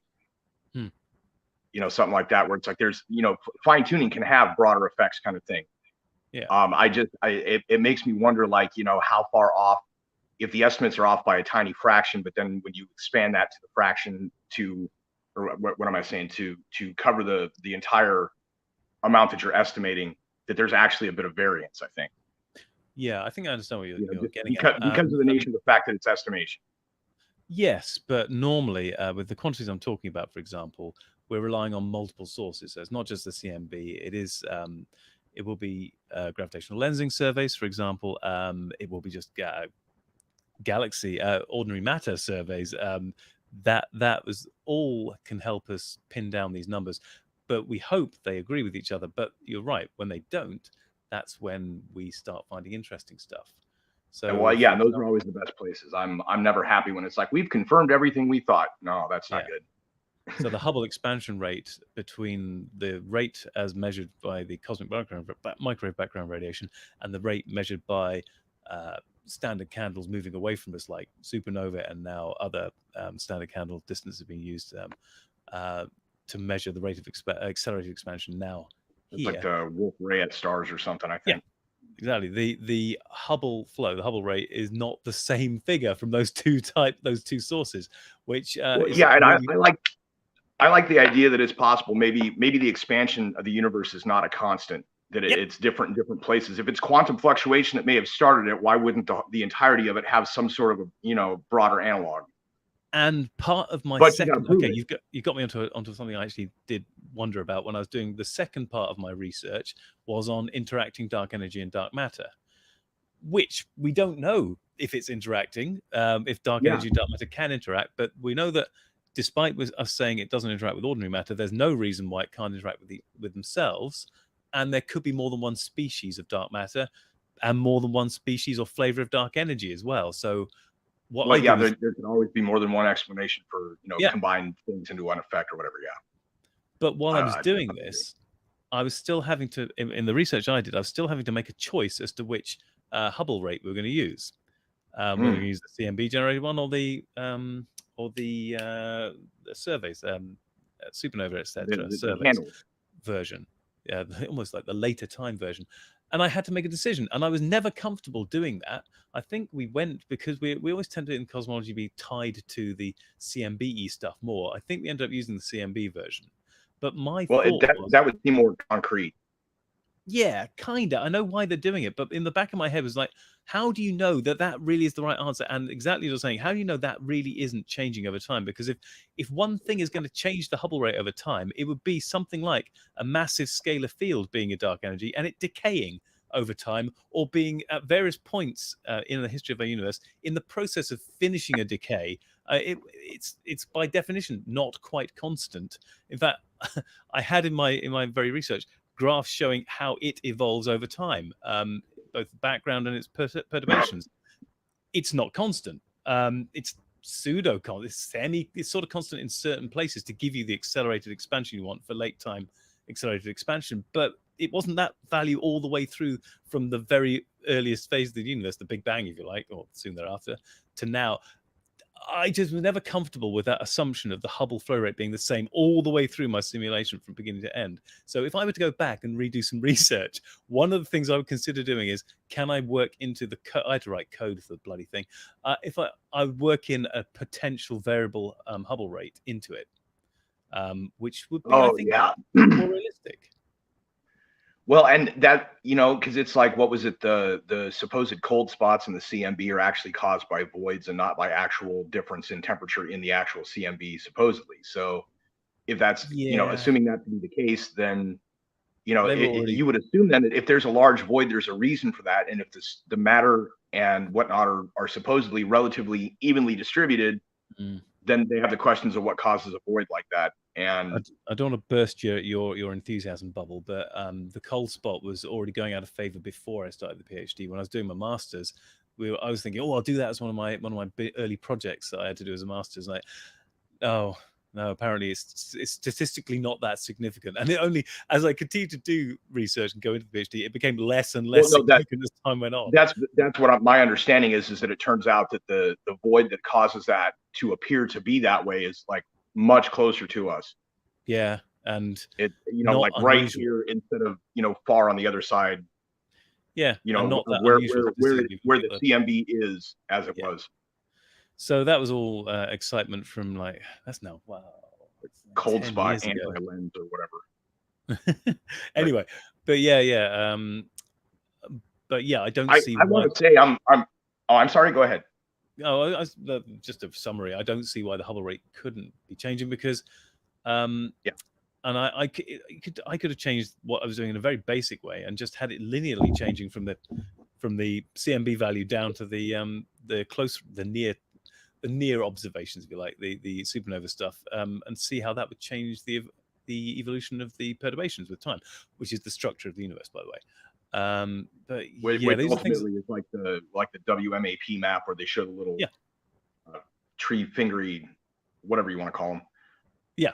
Something like that, where it's like there's, fine tuning can have broader effects kind of thing. Yeah. It makes me wonder, like, how far off, if the estimates are off by a tiny fraction, but then when you expand that to the fraction to, or what am I saying, to cover the entire amount that you're estimating, that there's actually a bit of variance, I think. Yeah, I think I understand what you're getting at. Because of the nature of the fact that it's estimation. Yes, but normally with the quantities I'm talking about, for example, we're relying on multiple sources. So it's not just the CMB. It is, it will be gravitational lensing surveys, for example. It will be just galaxy ordinary matter surveys. That was all can help us pin down these numbers. But we hope they agree with each other. But you're right, when they don't, that's when we start finding interesting stuff. So those are always the best places. I'm never happy when it's like, we've confirmed everything we thought. No, that's not good. So the Hubble expansion rate between the rate as measured by the cosmic microwave background radiation and the rate measured by standard candles moving away from us, like supernova, and now other standard candle distances being used to measure the rate of accelerated expansion now. It's like the Wolf Rayet stars or something, I think. Yeah, exactly. The Hubble flow, the Hubble rate, is not the same figure from those two sources, which Well, is yeah, and really... I like the idea that it's possible. Maybe the expansion of the universe is not a constant. That it's different in different places. If it's quantum fluctuation that may have started it, why wouldn't the entirety of it have some sort of a broader analog? And part of my second, okay, you got me onto something I actually did wonder about when I was doing the second part of my research, was on interacting dark energy and dark matter, which we don't know if it's interacting, if dark energy and dark matter can interact, but we know that despite us saying it doesn't interact with ordinary matter, there's no reason why it can't interact with themselves, and there could be more than one species of dark matter and more than one species or flavor of dark energy as well. So there can always be more than one explanation for combine things into one effect or whatever. But while I was doing this, I was still having to, in the research I did, I was still having to make a choice as to which Hubble rate we were going to use. Whether we use the CMB generated one or the surveys, supernova, etc. surveys version. Yeah, almost like the later time version. And I had to make a decision, and I was never comfortable doing that. I think we went, because we always tend to in cosmology be tied to the CMBE stuff more. I think we ended up using the CMB version. But that would seem more concrete. Yeah, kinda. I know why they're doing it, but in the back of my head was like, how do you know that really is the right answer? And exactly as you're saying, how do you know that really isn't changing over time? Because if one thing is going to change the Hubble rate over time, it would be something like a massive scalar field being a dark energy and it decaying over time, or being at various points in the history of our universe in the process of finishing a decay. It's by definition not quite constant. In fact, I had in my very research graphs showing how it evolves over time, both the background and its perturbations. It's not constant. It's pseudo-constant. It's sort of constant in certain places to give you the accelerated expansion you want for late time accelerated expansion. But it wasn't that value all the way through from the very earliest phase of the universe, the Big Bang, if you like, or soon thereafter, to now. I just was never comfortable with that assumption of the Hubble flow rate being the same all the way through my simulation from beginning to end. So if I were to go back and redo some research, one of the things I would consider doing is, can I work into the code? I had to write code for the bloody thing. If I would work in a potential variable Hubble rate into it, which would be, I think, more realistic. Well, and that, because it's like, what was it? The supposed cold spots in the CMB are actually caused by voids and not by actual difference in temperature in the actual CMB, supposedly. So if that's, assuming that to be the case, then, you would assume then that if there's a large void, there's a reason for that. And if the matter and whatnot are supposedly relatively evenly distributed, then they have the questions of what causes a void like that. And I don't want to burst your enthusiasm bubble, but the cold spot was already going out of favor before I started the PhD. When I was doing my masters, I was thinking, I'll do that as one of my early projects that I had to do as a master's. Like, oh no, apparently it's statistically not that significant. And it only, as I continued to do research and go into the PhD, it became less and less significant as time went on. That's what my understanding is that it turns out that the void that causes that to appear to be that way is like much closer to us. Yeah, and it like right here instead of far on the other side. Yeah, not where the CMB is as it was. So that was all excitement from like, that's now cold spot anti-lens or whatever. Anyway, but yeah, I don't see. I want to say I'm sorry. Go ahead. No, just a summary. I don't see why the Hubble rate couldn't be changing, because, and I could have changed what I was doing in a very basic way and just had it linearly changing from the CMB value down to the near observations, if you like, the supernova stuff, and see how that would change the evolution of the perturbations with time, which is the structure of the universe, by the way. But which ultimately is like the WMAP map where they show the little tree fingery, whatever you want to call them. Yeah.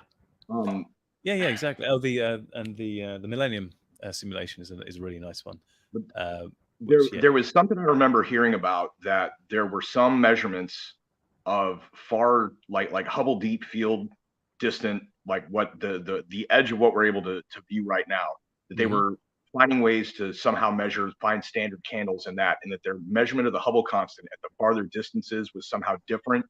Um, Yeah, exactly. Oh, the Millennium simulation is a really nice one. there was something I remember hearing about, that there were some measurements of far, like Hubble Deep Field distant, like what the edge of what we're able to view right now, that they were finding ways to somehow find standard candles in that, and that their measurement of the Hubble constant at the farther distances was somehow different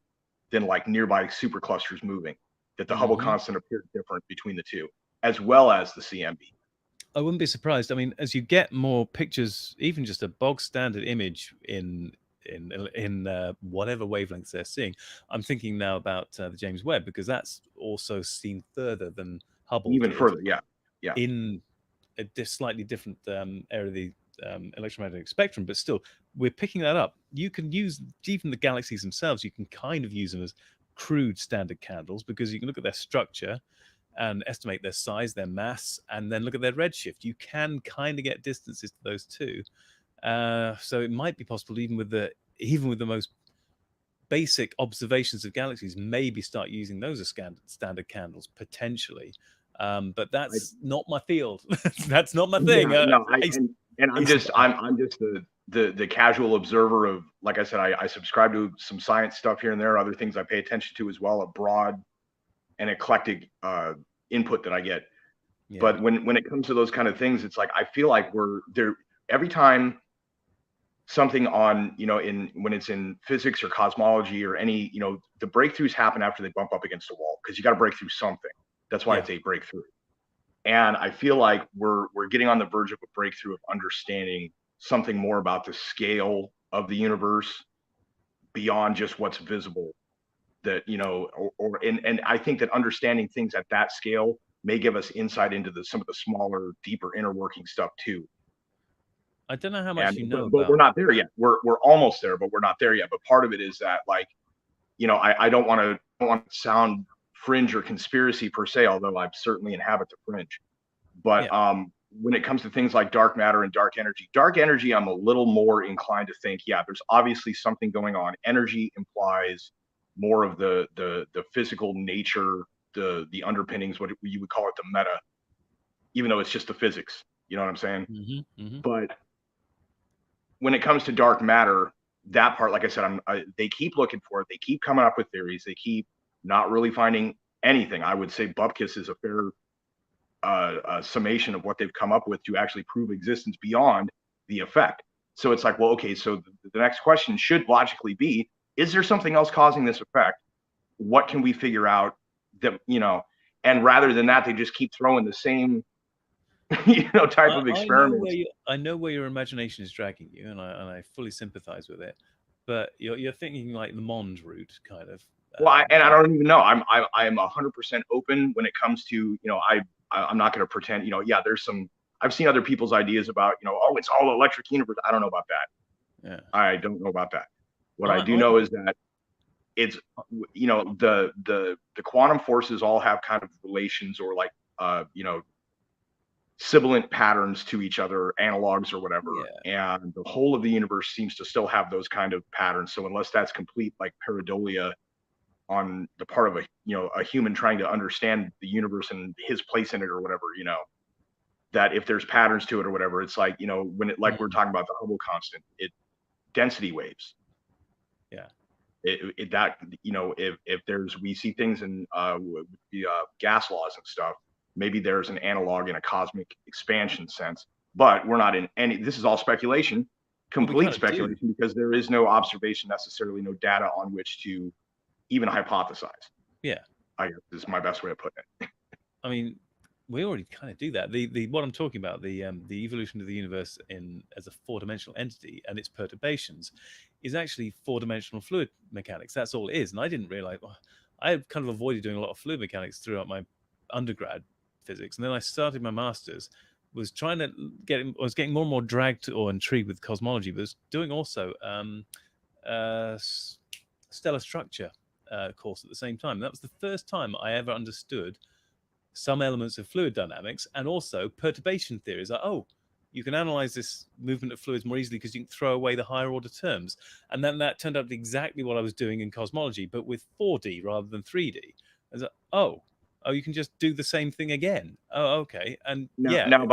than like nearby superclusters moving, that the Hubble constant appeared different between the two, as well as the CMB. I wouldn't be surprised. I mean, as you get more pictures, even just a bog standard image in whatever wavelengths they're seeing, I'm thinking now about the James Webb, because that's also seen further than Hubble Even did, further, yeah. in a slightly different area of the electromagnetic spectrum, but still, we're picking that up. You can use even the galaxies themselves. You can kind of use them as crude standard candles, because you can look at their structure and estimate their size, their mass, and then look at their redshift. You can kind of get distances to those two. So it might be possible, even with the most basic observations of galaxies, maybe start using those as standard candles potentially. But that's not my field. That's not my thing. No, I'm just the casual observer of, like I said, I subscribe to some science stuff here and there, other things I pay attention to as well, a broad and eclectic input that I get. Yeah. But when it comes to those kind of things, it's like, I feel like we're there every time something on, when it's in physics or cosmology or any, the breakthroughs happen after they bump up against a wall, because you got to break through something. That's why it's a breakthrough. And I feel like we're getting on the verge of a breakthrough of understanding something more about the scale of the universe beyond just what's visible. That, and I think that understanding things at that scale may give us insight into some of the smaller, deeper inner working stuff too. I don't know how much but we're not there yet. We're almost there, but we're not there yet. But part of it is that, like, I don't want to sound fringe or conspiracy per se, although I certainly inhabit the fringe. But when it comes to things like dark matter and dark energy, I'm a little more inclined to think, there's obviously something going on. Energy implies more of the physical nature, the underpinnings, what you would call it, the meta, even though it's just the physics. You know what I'm saying? But when it comes to dark matter, that part, like I said, they keep looking for it. They keep coming up with theories. They keep not really finding anything. I would say Bupkis is a fair summation of what they've come up with to actually prove existence beyond the effect. So it's like, well, okay, so the next question should logically be, is there something else causing this effect? What can we figure out that, and rather than that, they just keep throwing the same, type of experiments. I know where your imagination is dragging you, and I fully sympathize with it, but you're thinking like the Mond route, kind of. Well, I don't even know. I'm 100% open when it comes to, I'm not going to pretend, there's some, I've seen other people's ideas about, it's all electric universe. I don't know about that. Yeah. I don't know about that. What I do know is that it's, the quantum forces all have kind of relations, or like, sibilant patterns to each other, analogs or whatever. Yeah. And the whole of the universe seems to still have those kind of patterns. So unless that's complete, like, pareidolia on the part of a human trying to understand the universe and his place in it or whatever, that if there's patterns to it or whatever, it's like, when it, like we're talking about the Hubble constant, density waves. Yeah. If we see things in the gas laws and stuff, maybe there's an analog in a cosmic expansion sense, but we're not in any, this is all speculation, complete speculation, because there is no observation necessarily, no data on which to even hypothesize. Yeah. I guess is my best way of putting it. I mean, we already kind of do that. The what I'm talking about, the evolution of the universe as a four-dimensional entity and its perturbations, is actually four-dimensional fluid mechanics. That's all it is. And I didn't realize. I kind of avoided doing a lot of fluid mechanics throughout my undergrad physics, and then I started my master's. Was getting more and more dragged or intrigued with cosmology, but was doing also stellar structure course at the same time. And that was the first time I ever understood some elements of fluid dynamics and also perturbation theories. Like, you can analyze this movement of fluids more easily because you can throw away the higher order terms. And then that turned out to be exactly what I was doing in cosmology, but with 4D rather than 3D. I was like, Oh, you can just do the same thing again. Oh, okay. And Now,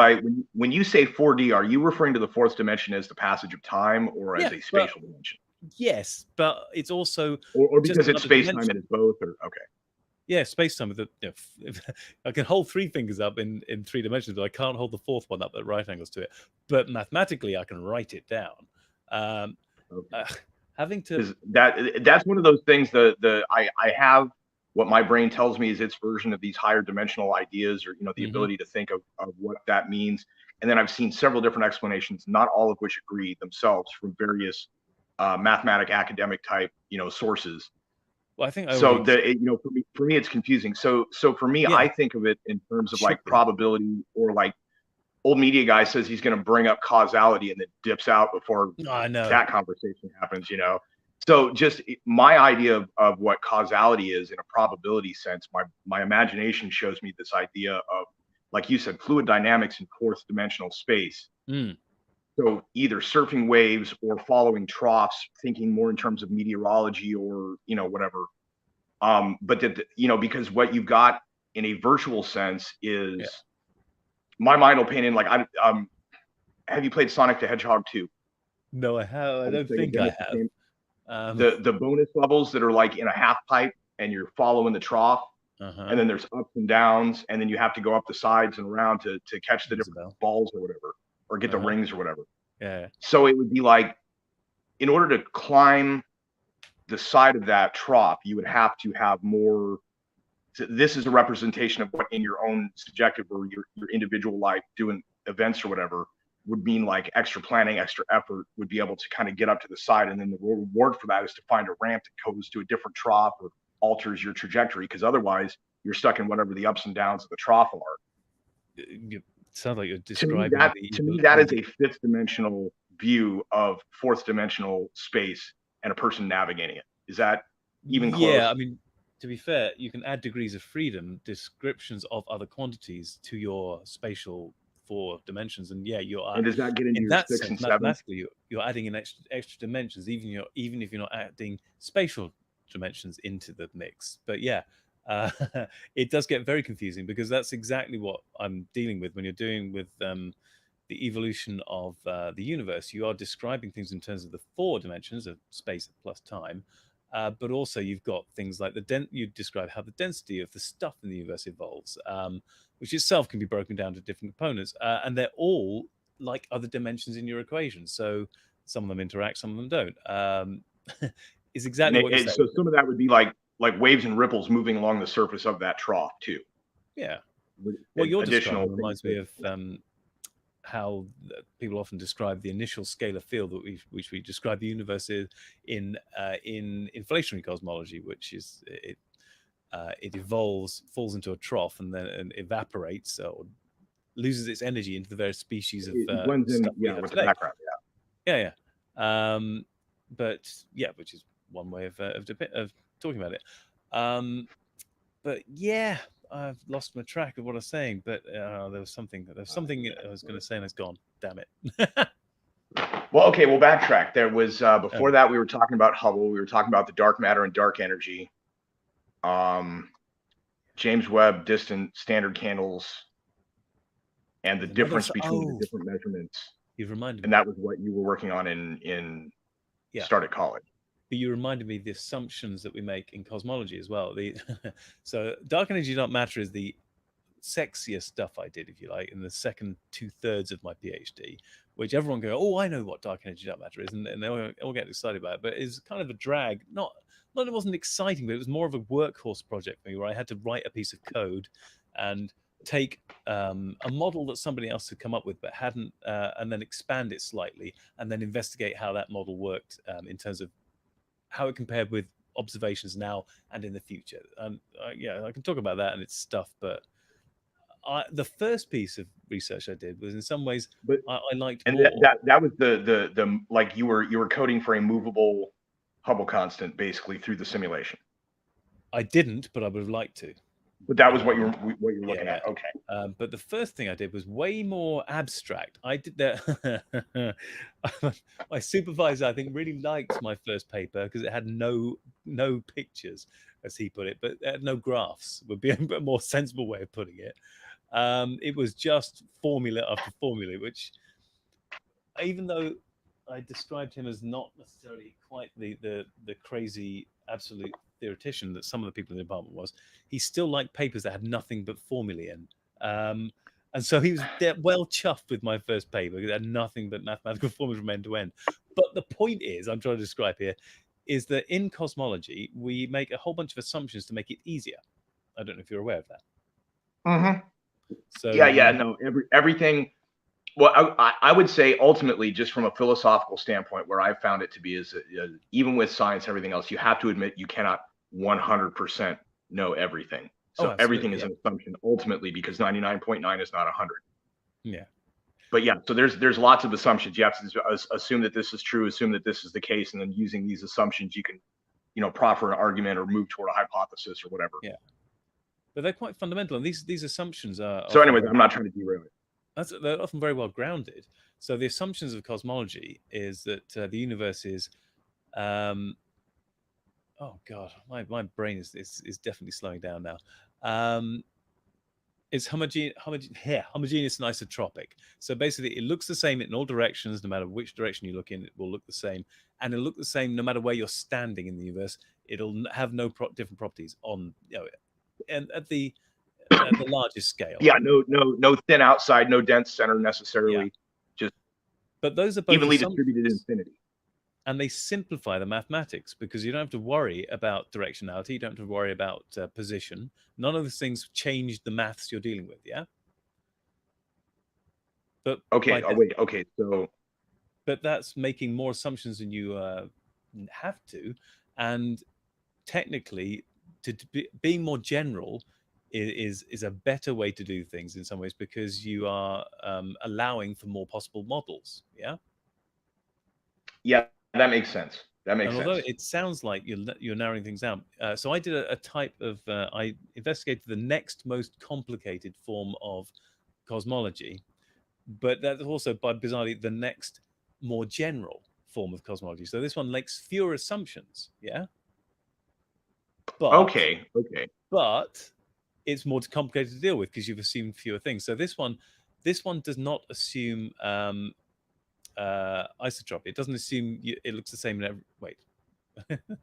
when you say 4D, are you referring to the fourth dimension as the passage of time or as a spatial dimension? Yes, but it's also or just because it's another space time dimension. and it's both, or okay. Yeah, space time. I can hold 3 fingers up in 3 dimensions, but I can't hold the fourth one up at right angles to it. But mathematically, I can write it down. Having to that's one of those things. I have what my brain tells me is its version of these higher dimensional ideas, or the ability to think of what that means. And then I've seen several different explanations, not all of which agree themselves, from various mathematic academic type sources. Well, I think So for me it's confusing. So for me, I think of it in terms of like probability, or like old media guy says he's going to bring up causality and then dips out before that conversation happens. So just my idea of what causality is in a probability sense, my imagination shows me this idea of, like you said, fluid dynamics in fourth dimensional space. So either surfing waves or following troughs, thinking more in terms of meteorology or whatever. But because what you've got in a virtual sense is, my mind will paint in, like, have you played Sonic the Hedgehog 2? No, I have. I don't think I have. The bonus levels that are like in a half pipe and you're following the trough, and then there's ups and downs, and then you have to go up the sides and around to catch the different balls or whatever, or get the rings or whatever. Yeah. So it would be like, in order to climb the side of that trough, you would have to have more. This is a representation of what in your own subjective or your individual life doing events or whatever would mean, like extra planning, extra effort, would be able to kind of get up to the side. And then the reward for that is to find a ramp that goes to a different trough or alters your trajectory, because otherwise you're stuck in whatever the ups and downs of the trough are. It sounds like you're describing to me, that is a fifth dimensional view of fourth dimensional space and a person navigating it. Is that even close? Yeah, I mean, to be fair, you can add degrees of freedom, descriptions of other quantities to your spatial 4 dimensions, and you are. And does that get into your 6 and 7? Mathematically, you're adding in extra dimensions, even if you're not adding spatial dimensions into the mix. But it does get very confusing, because that's exactly what I'm dealing with when you're doing with the evolution of the universe. You are describing things in terms of the 4 dimensions of space plus time. But also you've got things like you describe how the density of the stuff in the universe evolves, which itself can be broken down to different components, and they're all like other dimensions in your equation. So some of them interact, some of them don't. Is exactly what you're saying. So some of that would be like waves and ripples moving along the surface of that trough too. Yeah. Well, your description reminds me of how people often describe the initial scalar field which we describe the universe in inflationary cosmology, which is it evolves, falls into a trough, and then evaporates or loses its energy into the various species of blends in, with the background. But which is one way of talking about it. But I've lost my track of what I was saying, but there was something I was going to say and it's gone. Damn it. Well, okay, we'll backtrack. There was before that we were talking about Hubble. We were talking about the dark matter and dark energy. James Webb distant standard candles, and the difference between the different measurements. You've reminded me. And that was what you were working on in start at college. But you reminded me of the assumptions that we make in cosmology as well. So dark energy, dark matter is the sexiest stuff I did, if you like, in the second 2/3 of my PhD, which everyone go, oh, I know what dark energy, dark matter is, and they all get excited about it. But it's kind of a drag. Not it wasn't exciting, but it was more of a workhorse project for me, where I had to write a piece of code and take a model that somebody else had come up with but hadn't, and then expand it slightly, and then investigate how that model worked in terms of how it compared with observations now and in the future. And I can talk about that and its stuff, but the first piece of research I did was in some ways I liked and more. That was the like you were coding for a movable Hubble constant basically through the simulation. I didn't, but I would have liked to. But that was what you're looking at. Okay. But the first thing I did was way more abstract. I did that. My supervisor, I think, really liked my first paper because it had no pictures, as he put it, but it had no graphs. Would be a more sensible way of putting it. It was just formula after formula, which, even though I described him as not necessarily quite the crazy absolute theoretician that some of the people in the department was, he still liked papers that had nothing but formulae in. And so he was well chuffed with my first paper. It had nothing but mathematical formulas from end to end. But the point is, I'm trying to describe here, is that in cosmology, we make a whole bunch of assumptions to make it easier. I don't know if you're aware of that. Mm-hmm. So no, everything. Well, I would say ultimately, just from a philosophical standpoint, where I found it to be is even with science and everything else, you have to admit you cannot 100% know everything. So everything is an assumption ultimately, because 99.9 is not 100. Yeah. But yeah, so there's lots of assumptions. You have to assume that this is true, assume that this is the case, and then using these assumptions, you can, proffer an argument or move toward a hypothesis or whatever. Yeah. But they're quite fundamental, and these assumptions are. So, anyways, I'm not trying to derail it. They're often very well grounded. So the assumptions of cosmology is that the universe is, oh God, my brain is definitely slowing down now. It's homogeneous and isotropic. So basically, it looks the same in all directions, no matter which direction you look in. It will look the same, and it'll look the same no matter where you're standing in the universe. It'll have no different properties on, and at the largest scale. Yeah, no thin outside, no dense center necessarily. Just but those are both evenly distributed infinity. And they simplify the mathematics because you don't have to worry about directionality. You don't have to worry about position. None of those things change the maths you're dealing with. Yeah. But okay. Okay. So, but that's making more assumptions than you have to, and technically, being more general is a better way to do things in some ways, because you are allowing for more possible models. Yeah. Yeah, that makes sense. Although it sounds like you're narrowing things down, so I did a type of I investigated the next most complicated form of cosmology, but that's also, bizarrely, the next more general form of cosmology. So this one makes fewer assumptions. Yeah. But okay. But it's more complicated to deal with because you've assumed fewer things. So this one does not assume isotropy. It doesn't assume it looks the same in every. Wait.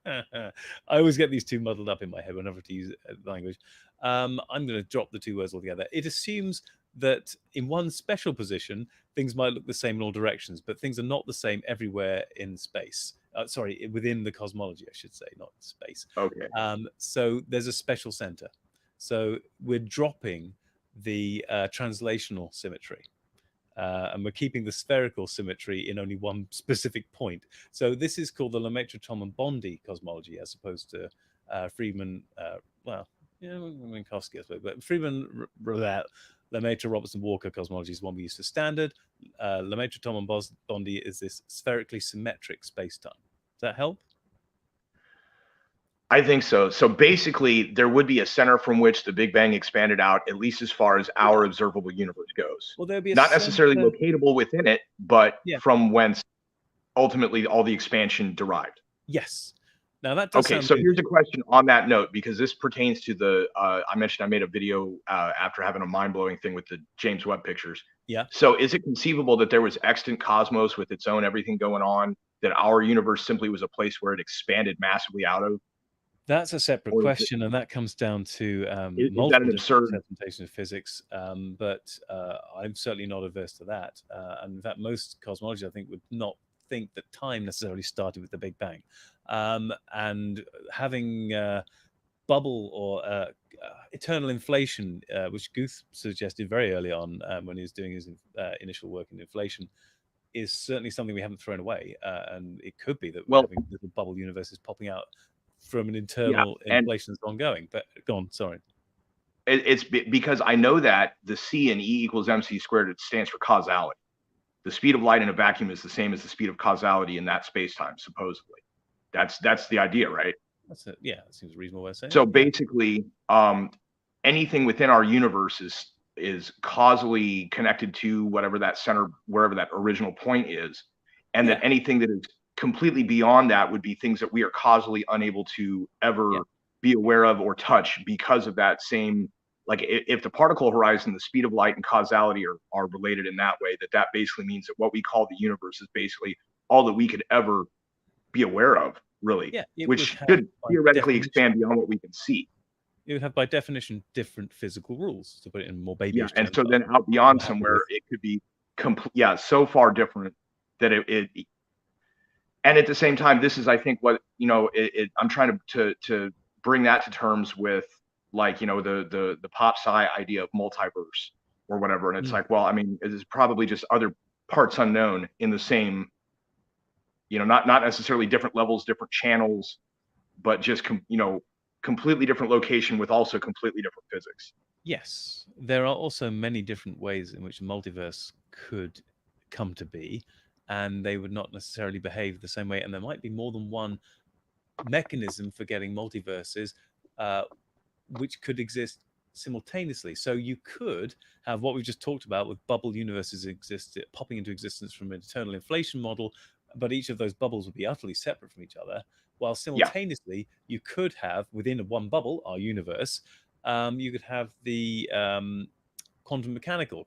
I always get these two muddled up in my head whenever to use language. I'm going to drop the two words altogether. It assumes that in one special position, things might look the same in all directions, but things are not the same everywhere in space. Sorry, within the cosmology, I should say, not space. Okay. So there's a special center. So we're dropping the translational symmetry. And we're keeping the spherical symmetry in only one specific point. So this is called the Lemaitre-Thommen-Bondi cosmology, as opposed to Friedman, Minkowski, I suppose, but Friedman, Lemaitre, Robertson, Walker cosmology is one we use for standard. Lemaitre-Thommen-Bondi is this spherically symmetric space-time. Does that help? I think so. So basically, there would be a center from which the Big Bang expanded out, at least as far as our observable universe goes. Well, there'd be not necessarily locatable within it, but from whence ultimately all the expansion derived. Yes. Now that does okay. So here's a question on that note, because this pertains to the. I mentioned I made a video after having a mind-blowing thing with the James Webb pictures. Yeah. So is it conceivable that there was extant cosmos with its own everything going on, that our universe simply was a place where it expanded massively out of? That's a separate question, and that comes down to multiple interpretations of physics. But I'm certainly not averse to that. And in fact, most cosmologists, I think, would not think that time necessarily started with the Big Bang. And having bubble or eternal inflation, which Guth suggested very early on when he was doing his initial work in inflation, is certainly something we haven't thrown away. And it could be that we're having little bubble universes popping out from an internal inflation that's ongoing. But go on, sorry. It's because I know that the C in E equals mc squared, it stands for causality. The speed of light in a vacuum is the same as the speed of causality in that space-time, supposedly. That's the idea, right? That's it. Yeah, that seems a reasonable way of saying it. So basically, anything within our universe is causally connected to whatever that center, wherever that original point is, and that anything that is completely beyond that would be things that we are causally unable to ever be aware of or touch because of that same, like if the particle horizon, the speed of light and causality are related in that way, that basically means that what we call the universe is basically all that we could ever be aware of, really, which should theoretically expand beyond what we can see. It would have, by definition, different physical rules, to put it in more babyish terms. And so then out beyond somewhere, it could be so far different that it and at the same time, this is, I think, what, you know, I'm trying to bring that to terms with, like, you know, the pop sci idea of multiverse or whatever. And it's like, well, I mean, it is probably just other parts unknown in the same, you know, not necessarily different levels, different channels, but just, you know, completely different location with also completely different physics. Yes, there are also many different ways in which the multiverse could come to be, and they would not necessarily behave the same way. And there might be more than one mechanism for getting multiverses, which could exist simultaneously. So you could have what we've just talked about with bubble universes popping into existence from an eternal inflation model, but each of those bubbles would be utterly separate from each other. While simultaneously, you could have, within one bubble, our universe, you could have the quantum mechanical,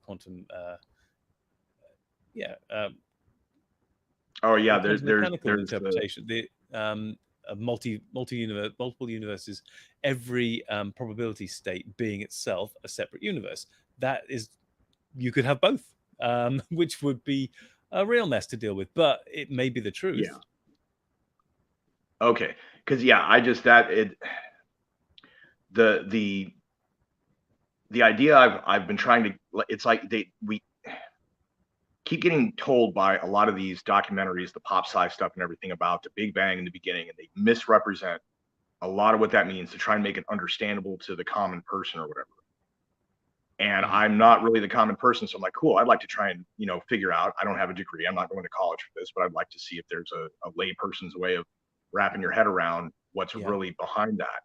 there's interpretation. Multiple universes, every probability state being itself a separate universe. That is, you could have both, which would be a real mess to deal with, but it may be the truth. Yeah. Okay, because the idea I've been trying to, it's like we keep getting told by a lot of these documentaries, the pop sci stuff and everything, about the Big Bang in the beginning, and they misrepresent a lot of what that means to try and make it understandable to the common person or whatever. And I'm not really the common person, so I'm like, cool, I'd like to try and, you know, figure out. I don't have a degree, I'm not going to college for this, but I'd like to see if there's a lay person's way of wrapping your head around what's really behind that.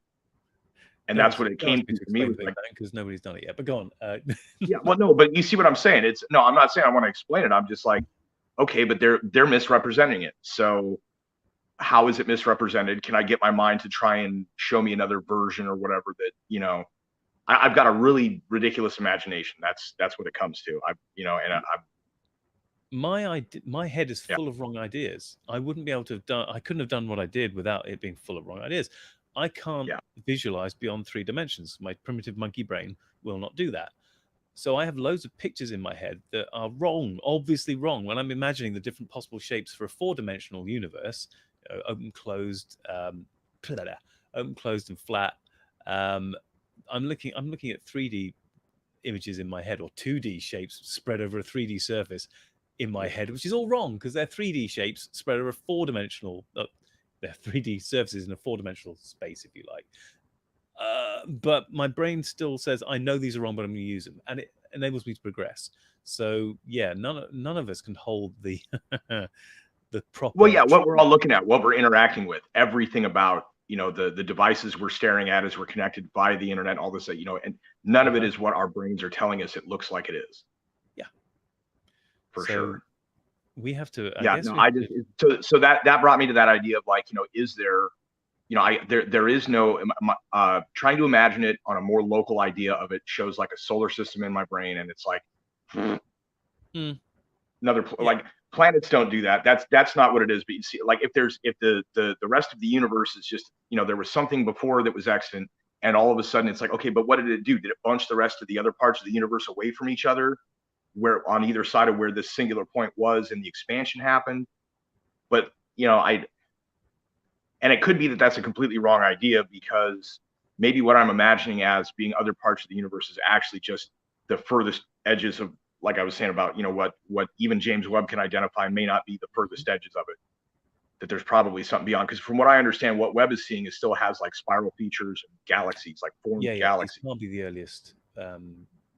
And that's what it came to me, because nobody's done it yet. But go on. Yeah, well, no, but you see what I'm saying? I'm not saying I want to explain it. I'm just like, okay, but they're misrepresenting it. So how is it misrepresented? Can I get my mind to try and show me another version or whatever that, you know, I've got a really ridiculous imagination. That's what it comes to. My head is full of wrong ideas. I couldn't have done what I did without it being full of wrong ideas. I can't visualize beyond 3 dimensions. My primitive monkey brain will not do that. So I have loads of pictures in my head that are wrong, obviously wrong. When I'm imagining the different possible shapes for a 4-dimensional universe, open, closed, and flat. I'm looking at 3D images in my head, or 2D shapes spread over a 3D surface in my head, which is all wrong because they're 3D shapes spread over a 4-dimensional. They're 3D surfaces in a 4-dimensional space, if you like. But my brain still says, I know these are wrong, but I'm going to use them, and it enables me to progress. So yeah, none of us can hold the the proper. Well, yeah, what we're all looking at, what we're interacting with, everything about, you know, the devices we're staring at as we're connected via the internet, all this, you know, and none of it is what our brains are telling us it looks like it is. Yeah, for sure. We have to. So that brought me to that idea of, like, you know, is there, you know, there is no trying to imagine it on a more local idea of it shows like a solar system in my brain, and it's like like planets don't do that. That's not what it is. But you see, like, if the rest of the universe is just, you know, there was something before that was extant, and all of a sudden it's like, okay, but what did it do? Did it bunch the rest of the other parts of the universe away from each other, where on either side of where this singular point was and the expansion happened? But, you know, and it could be that that's a completely wrong idea, because maybe what I'm imagining as being other parts of the universe is actually just the furthest edges of, like I was saying about, you know, what even James Webb can identify may not be the furthest edges of it, that there's probably something beyond. Because from what I understand, what Webb is seeing still has like spiral features and galaxies, like formed galaxies. It can't be the earliest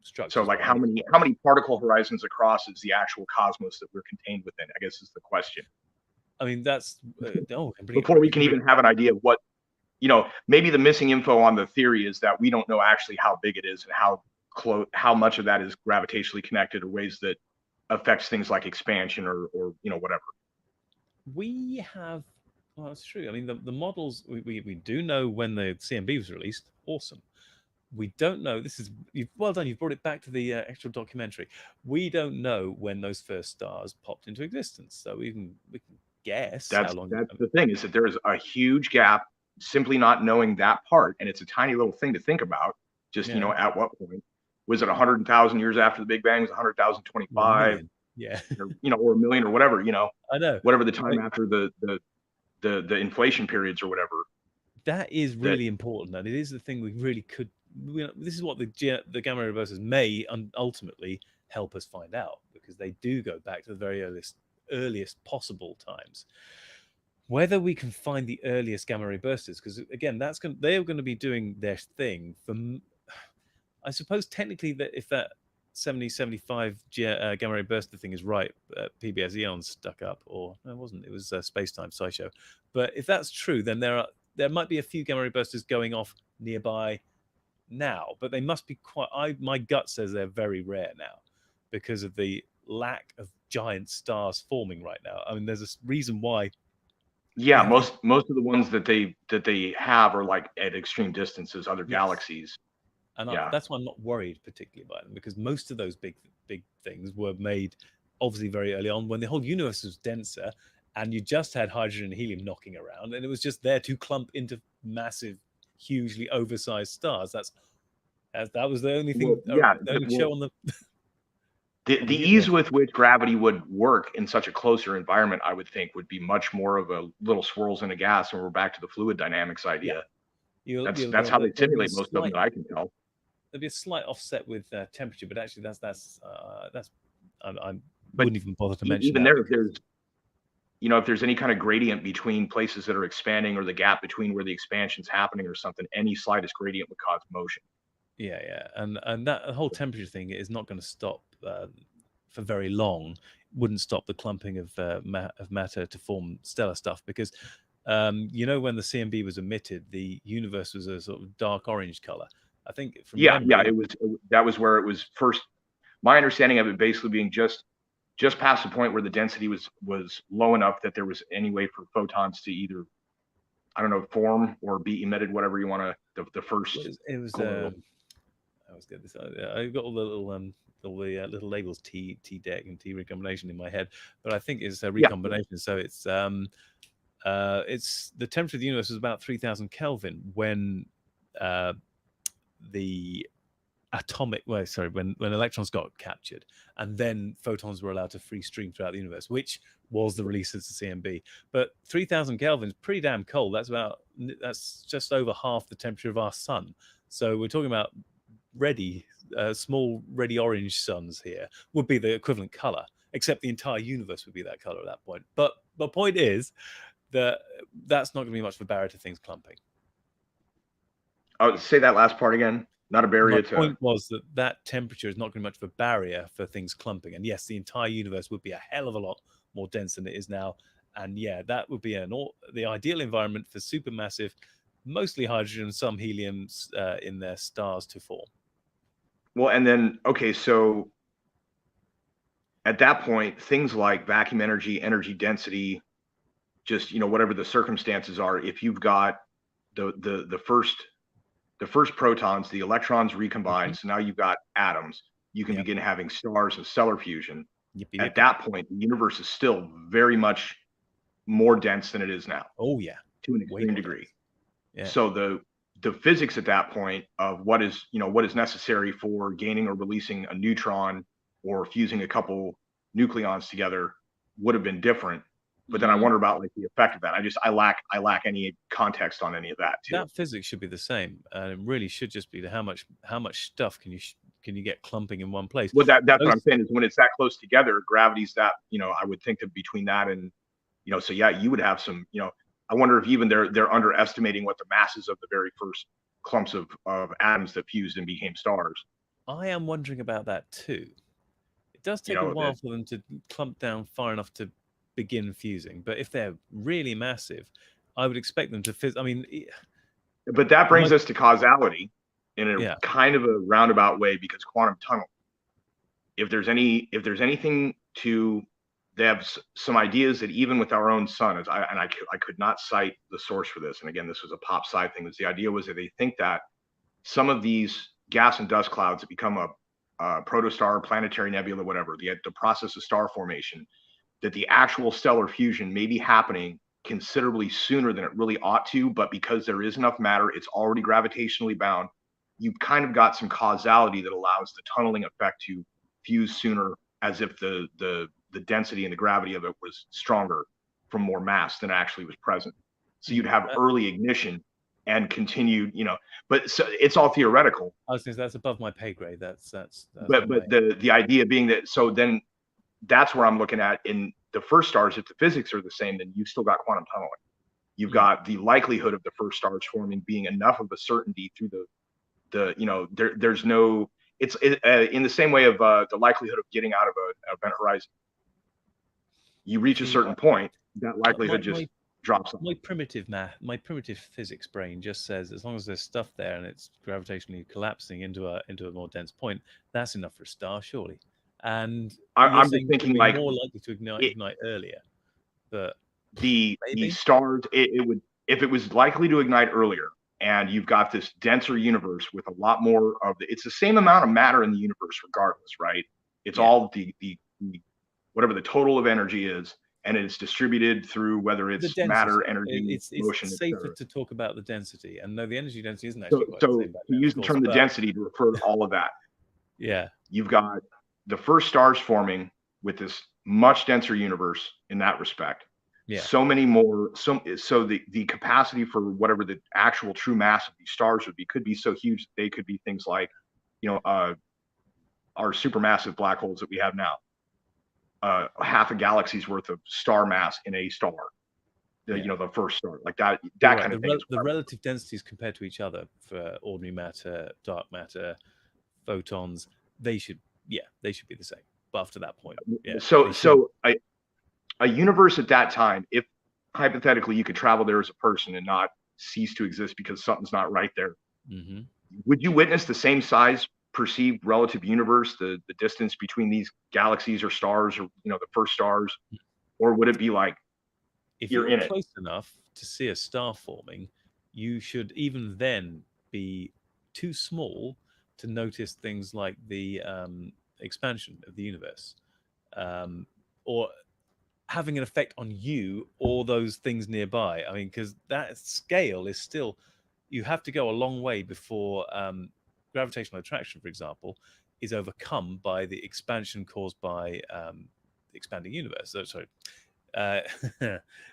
structure. So like how many particle horizons across is the actual cosmos that we're contained within, I guess, is the question. I mean, that's before we can even have an idea of what you know, maybe the missing info on the theory is that we don't know actually how big it is and how much of that is gravitationally connected or ways that affects things like expansion or you know, whatever. We have, well, that's true. I mean, the models, we do know when the CMB was released. Awesome. We don't know. This is well done. You've brought it back to the actual documentary. We don't know when those first stars popped into existence, so we can guess how long. That's the thing, is that there is a huge gap simply not knowing that part, and it's a tiny little thing to think about. Just, you know, at what point was it 100,000 years after the Big Bang? Was 100,025? Yeah, or, you know, or a million or whatever. You know, I know. whatever the time after the inflation periods or whatever. That is really important, and it is the thing we really could. This is what the gamma ray reversers may ultimately help us find out, because they do go back to the very earliest possible times. Whether we can find the earliest gamma ray bursters, because again, they're going to be doing their thing for. I suppose technically that if that 7075 gamma ray burster thing is right, PBS Eon stuck up, or no, it wasn't. It was Spacetime SciShow. But if that's true, then there might be a few gamma ray bursters going off nearby now, but they must be quite. My gut says they're very rare now, because of the lack of giant stars forming right now. I mean, there's a reason why. Yeah, most of the ones that they have are like at extreme distances, other galaxies. And that's why I'm not worried particularly about them, because most of those big things were made obviously very early on, when the whole universe was denser and you just had hydrogen and helium knocking around, and it was just there to clump into massive, hugely oversized stars. That was the only thing. The only show on the. The ease with which gravity would work in such a closer environment, I would think, would be much more of a little swirls in a gas, and we're back to the fluid dynamics idea. That's how they simulate most of them that I can tell. There'd be a slight offset with temperature, but actually I wouldn't even bother to mention even that. There, if there's, you know, if there's any kind of gradient between places that are expanding, or the gap between where the expansion's happening or something, any slightest gradient would cause motion. Yeah, and that whole temperature thing is not going to stop for very long. Wouldn't stop the clumping of matter to form stellar stuff, because you know, when the CMB was emitted, the universe was a sort of dark orange color. I think from memory, that was where it was first. My understanding of it basically being just past the point where the density was low enough that there was any way for photons to either, I don't know, form or be emitted, whatever you want to. The first. It was. I was good. I got all the little labels, T deck and T recombination in my head, but I think it's a recombination. Yeah. So it's the temperature of the universe was about 3,000 Kelvin when when electrons got captured, and then photons were allowed to free stream throughout the universe, which was the release of the CMB. But 3,000 Kelvin is pretty damn cold. That's just over half the temperature of our sun. So we're talking about small ready orange suns here would be the equivalent color, except the entire universe would be that color at that point. But the point is that that's not going to be much of a barrier to things clumping. Oh, say that last part again. Not a barrier. My point was that temperature is not going to be much of a barrier for things clumping. And yes, the entire universe would be a hell of a lot more dense than it is now. And yeah, that would be the ideal environment for supermassive, mostly hydrogen, some helium in their stars to form. Well, and then, okay, so at that point, things like vacuum energy, energy density, just, you know, whatever the circumstances are, if you've got the first protons, the electrons recombine, so now you've got atoms, you can begin having stars and stellar fusion. At that point, the universe is still very much more dense than it is now. Oh yeah, to an extreme degree. Yeah. So the physics at that point of what is necessary for gaining or releasing a neutron or fusing a couple nucleons together would have been different. But then I wonder about like the effect of that. I lack any context on any of that too. That physics should be the same, and it really should just be how much stuff can you get clumping in one place. Well, that's what I'm saying is when it's that close together, gravity's that, you know, I would think that between that and, you know, so yeah, you would have some, you know, I wonder if even they're underestimating what the masses of the very first clumps of atoms that fused and became stars. I am wondering about that too. It does take a while for them to clump down far enough to begin fusing, but if they're really massive, I would expect them to I mean, But that brings us to causality in a Yeah. kind of a roundabout way, because quantum tunnel. If there's anything to, they have some ideas that even with our own sun, I could not cite the source for this. And again, this was a pop sci thing. The idea was that they think that some of these gas and dust clouds that become a protostar, planetary nebula, whatever, the process of star formation, that the actual stellar fusion may be happening considerably sooner than it really ought to, but because there is enough matter, it's already gravitationally bound. You've kind of got some causality that allows the tunneling effect to fuse sooner, as if the density and the gravity of it was stronger from more mass than actually was present. So you'd have early ignition and continued, but so it's all theoretical. I was going to say, that's above my pay grade. That's but the idea being that, so then that's where I'm looking at in the first stars. If the physics are the same, then you've still got quantum tunneling. You've got the likelihood of the first stars forming being enough of a certainty through there's no, it's in the same way of the likelihood of getting out of an event horizon. You reach a certain point, that likelihood drops off. My primitive physics brain just says, as long as there's stuff there and it's gravitationally collapsing into a more dense point, that's enough for a star, surely. And I'm just thinking, like, more likely to ignite earlier. But the stars, it would, if it was likely to ignite earlier, and you've got this denser universe with a lot more of it's the same amount of matter in the universe regardless, right? It's all the whatever the total of energy is, and it's distributed through whether it's matter, energy, motion. It's safer to talk about the density, and no, the energy density isn't actually quite the same. So you use the term the density to refer to all of that. Yeah, you've got the first stars forming with this much denser universe in that respect. Yeah. So many more. So the capacity for whatever the actual true mass of these stars would be could be so huge that they could be things like, our supermassive black holes that we have now. Half a galaxy's worth of star mass in a star. The first star, like that kind of thing. The relative densities compared to each other for ordinary matter, dark matter, photons, they should be the same. But after that point, a universe at that time, if hypothetically you could travel there as a person and not cease to exist because something's not right there, would you witness the same size perceived relative universe, the distance between these galaxies or stars, or the first stars, or would it be like, if you're close enough to see a star forming, you should even then be too small to notice things like the expansion of the universe, or having an effect on you or those things nearby. I mean, because that scale is still, you have to go a long way before gravitational attraction, for example, is overcome by the expansion caused by the expanding universe.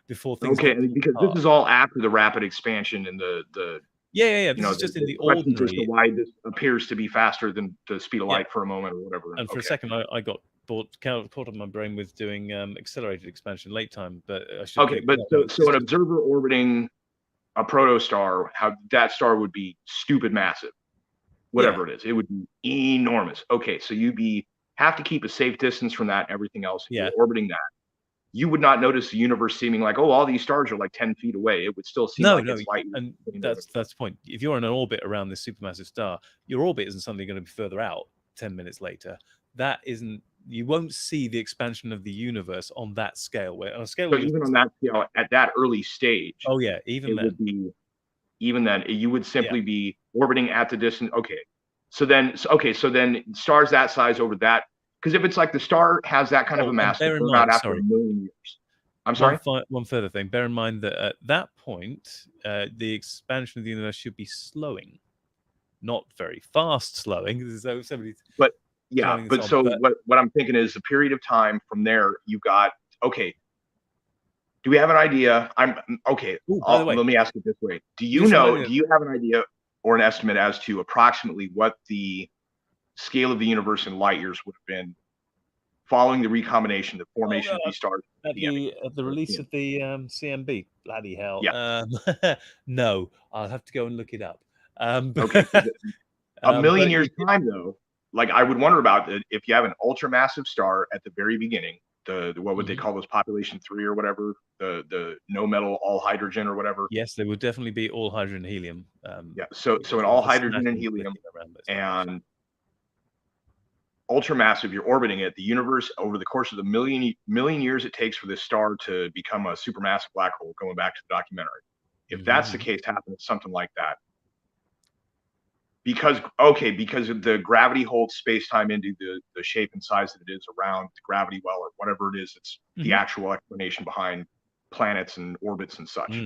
Before things. Okay, because this is all after the rapid expansion and the This is just in the ordinary. As to why this appears to be faster than the speed of light for a moment or whatever. And for a second, I got caught up my brain with doing accelerated expansion late time, but I should. Okay, but so an observer orbiting a protostar, how that star would be stupid massive, whatever it is, it would be enormous. Okay, so have to keep a safe distance from that and everything else. If you're orbiting that, you would not notice the universe seeming like, oh, all these stars are like 10 feet away. It would still seem like it's light. And that's the point. If you're in an orbit around this supermassive star, your orbit isn't suddenly going to be further out 10 minutes later. That isn't. You won't see the expansion of the universe on that scale. Where on a scale, even on that scale, at that early stage, even then, you would simply be orbiting at the distance. Okay, so then stars that size over that, because if it's like the star has that kind of a mass, bear in mind, after a million years. I'm sorry. One further thing. Bear in mind that at that point, the expansion of the universe should be slowing, not very fast slowing. What I'm thinking is the period of time from there, you've got, okay, do we have an idea? Let me ask it this way. Do you have an idea or an estimate as to approximately what the scale of the universe in light years would have been following the recombination, the formation of these stars? At the release of the CMB? Bloody hell. Yeah. No, I'll have to go and look it up. Okay. A million years time, though, like I would wonder about it if you have an ultra massive star at the very beginning, what would they call those, population 3 or whatever, the no metal all hydrogen or whatever. Yes, they would definitely be all hydrogen helium. Yeah, so because an there all was a hydrogen and smashing helium, lithium around those times. and ultramassive, you're orbiting it. The universe, over the course of the million years it takes for this star to become a supermassive black hole, going back to the documentary. If that's the case, happens something like that. Because the gravity holds space-time into the shape and size that it is around the gravity well, or whatever it is. It's the actual explanation behind planets and orbits and such.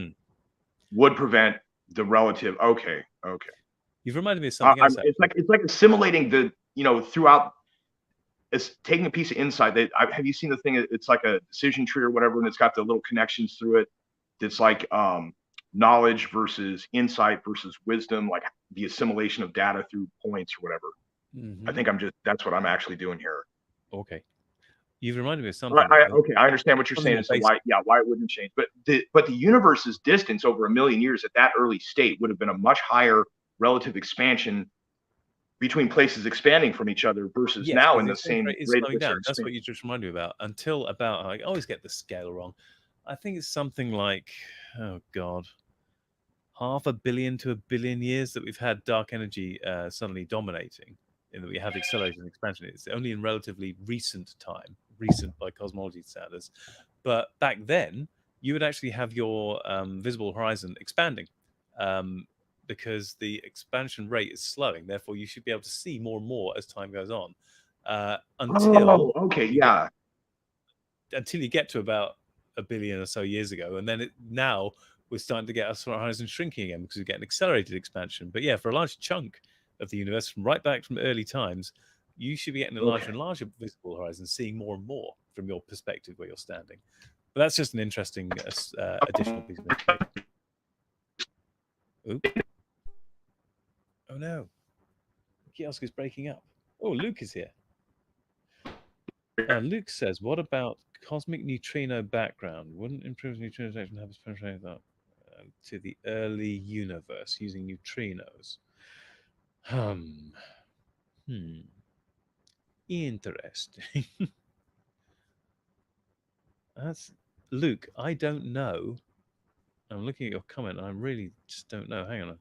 Would prevent the relative. Okay. You've reminded me of something else. It's like assimilating the, throughout. It's taking a piece of insight. Have you seen the thing? It's like a decision tree or whatever, and it's got the little connections through it. It's like knowledge versus insight versus wisdom, like the assimilation of data through points or whatever. I think that's what I'm actually doing here. Okay. You've reminded me of something. I understand what you're saying. So why it wouldn't change. But the universe's distance over 1 million years at that early state would have been a much higher relative expansion between places expanding from each other versus now in the same rate. Slowing down. That's what you just reminded me about. I always get the scale wrong. I think it's something like, oh God, 500 million to 1 billion years that we've had dark energy suddenly dominating, in that we have accelerated expansion. It's only in relatively recent time, recent by cosmology standards. But back then, you would actually have your visible horizon expanding. Because the expansion rate is slowing. Therefore, you should be able to see more and more as time goes on. Until you get to about 1 billion or so years ago. And then now we're starting to get our horizon shrinking again because we get an accelerated expansion. But yeah, for a large chunk of the universe, right back from early times, you should be getting a larger and larger visible horizon, seeing more and more from your perspective where you're standing. But that's just an interesting additional piece of information. Oops. Oh no, the kiosk is breaking up. Oh, Luke is here. Luke says, what about cosmic neutrino background? Wouldn't improved neutrino detection have us penetrate that to the early universe using neutrinos? Interesting. That's Luke. I don't know. I'm looking at your comment. I really just don't know. Hang on.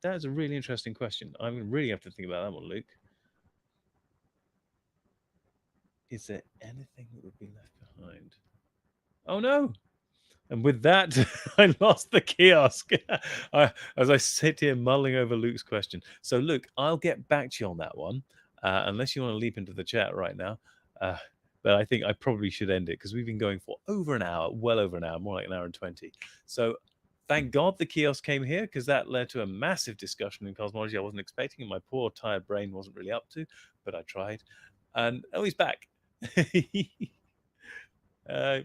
That is a really interesting question. I really have to think about that one, Luke. Is there anything that would be left behind? Oh no! And with that, I lost the kiosk as I sit here mulling over Luke's question. So, Luke, I'll get back to you on that one, unless you want to leap into the chat right now. But I think I probably should end it because we've been going for over an hour, well over an hour, more like 1 hour and 20. So thank God the kiosk came here, because that led to a massive discussion in cosmology I wasn't expecting, and my poor tired brain wasn't really up to, but I tried. And he's back. It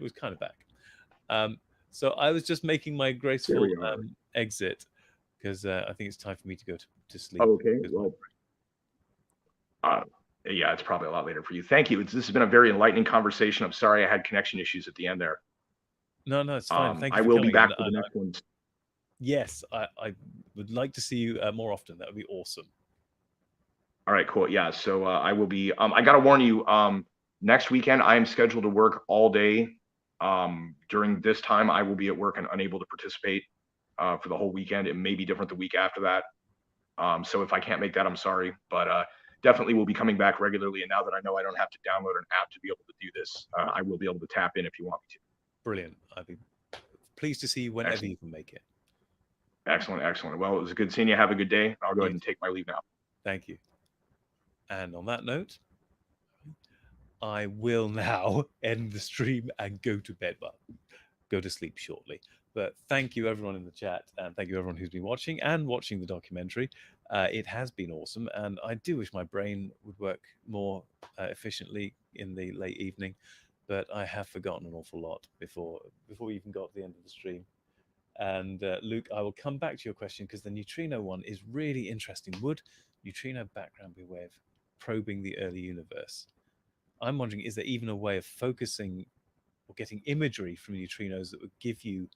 was kind of back. So I was just making my graceful exit because I think it's time for me to go to sleep. Okay. Well, yeah, it's probably a lot later for you. Thank you. This has been a very enlightening conversation. I'm sorry I had connection issues at the end there. No, it's fine. Thank you. I will be back for the next one. Yes, I would like to see you more often. That would be awesome. All right, cool. Yeah, so I will be. I got to warn you. Next weekend, I am scheduled to work all day. During this time, I will be at work and unable to participate for the whole weekend. It may be different the week after that. So if I can't make that, I'm sorry. But definitely will be coming back regularly. And now that I know I don't have to download an app to be able to do this, I will be able to tap in if you want me to. Brilliant. I'd be pleased to see you whenever you can make it. Excellent. Well, it was good seeing you. Have a good day. I'll go ahead and take my leave now. Thank you. And on that note, I will now end the stream and go to bed. Well, go to sleep shortly. But thank you, everyone in the chat. And thank you, everyone who's been watching the documentary. It has been awesome. And I do wish my brain would work more efficiently in the late evening. But I have forgotten an awful lot before we even got to the end of the stream. And Luke, I will come back to your question because the neutrino one is really interesting. Would neutrino background be a way of probing the early universe? I'm wondering, is there even a way of focusing or getting imagery from neutrinos that would give you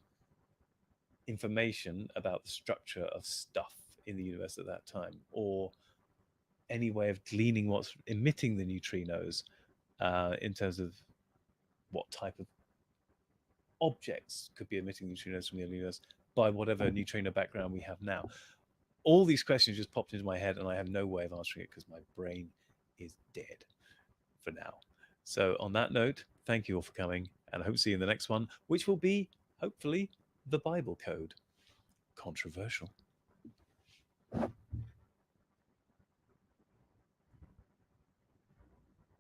information about the structure of stuff in the universe at that time, or any way of gleaning what's emitting the neutrinos in terms of what type of objects could be emitting neutrinos from the universe by whatever neutrino background we have now. All these questions just popped into my head, and I have no way of answering it because my brain is dead for now. So on that note, thank you all for coming, and I hope to see you in the next one, which will be, hopefully, the Bible Code. Controversial.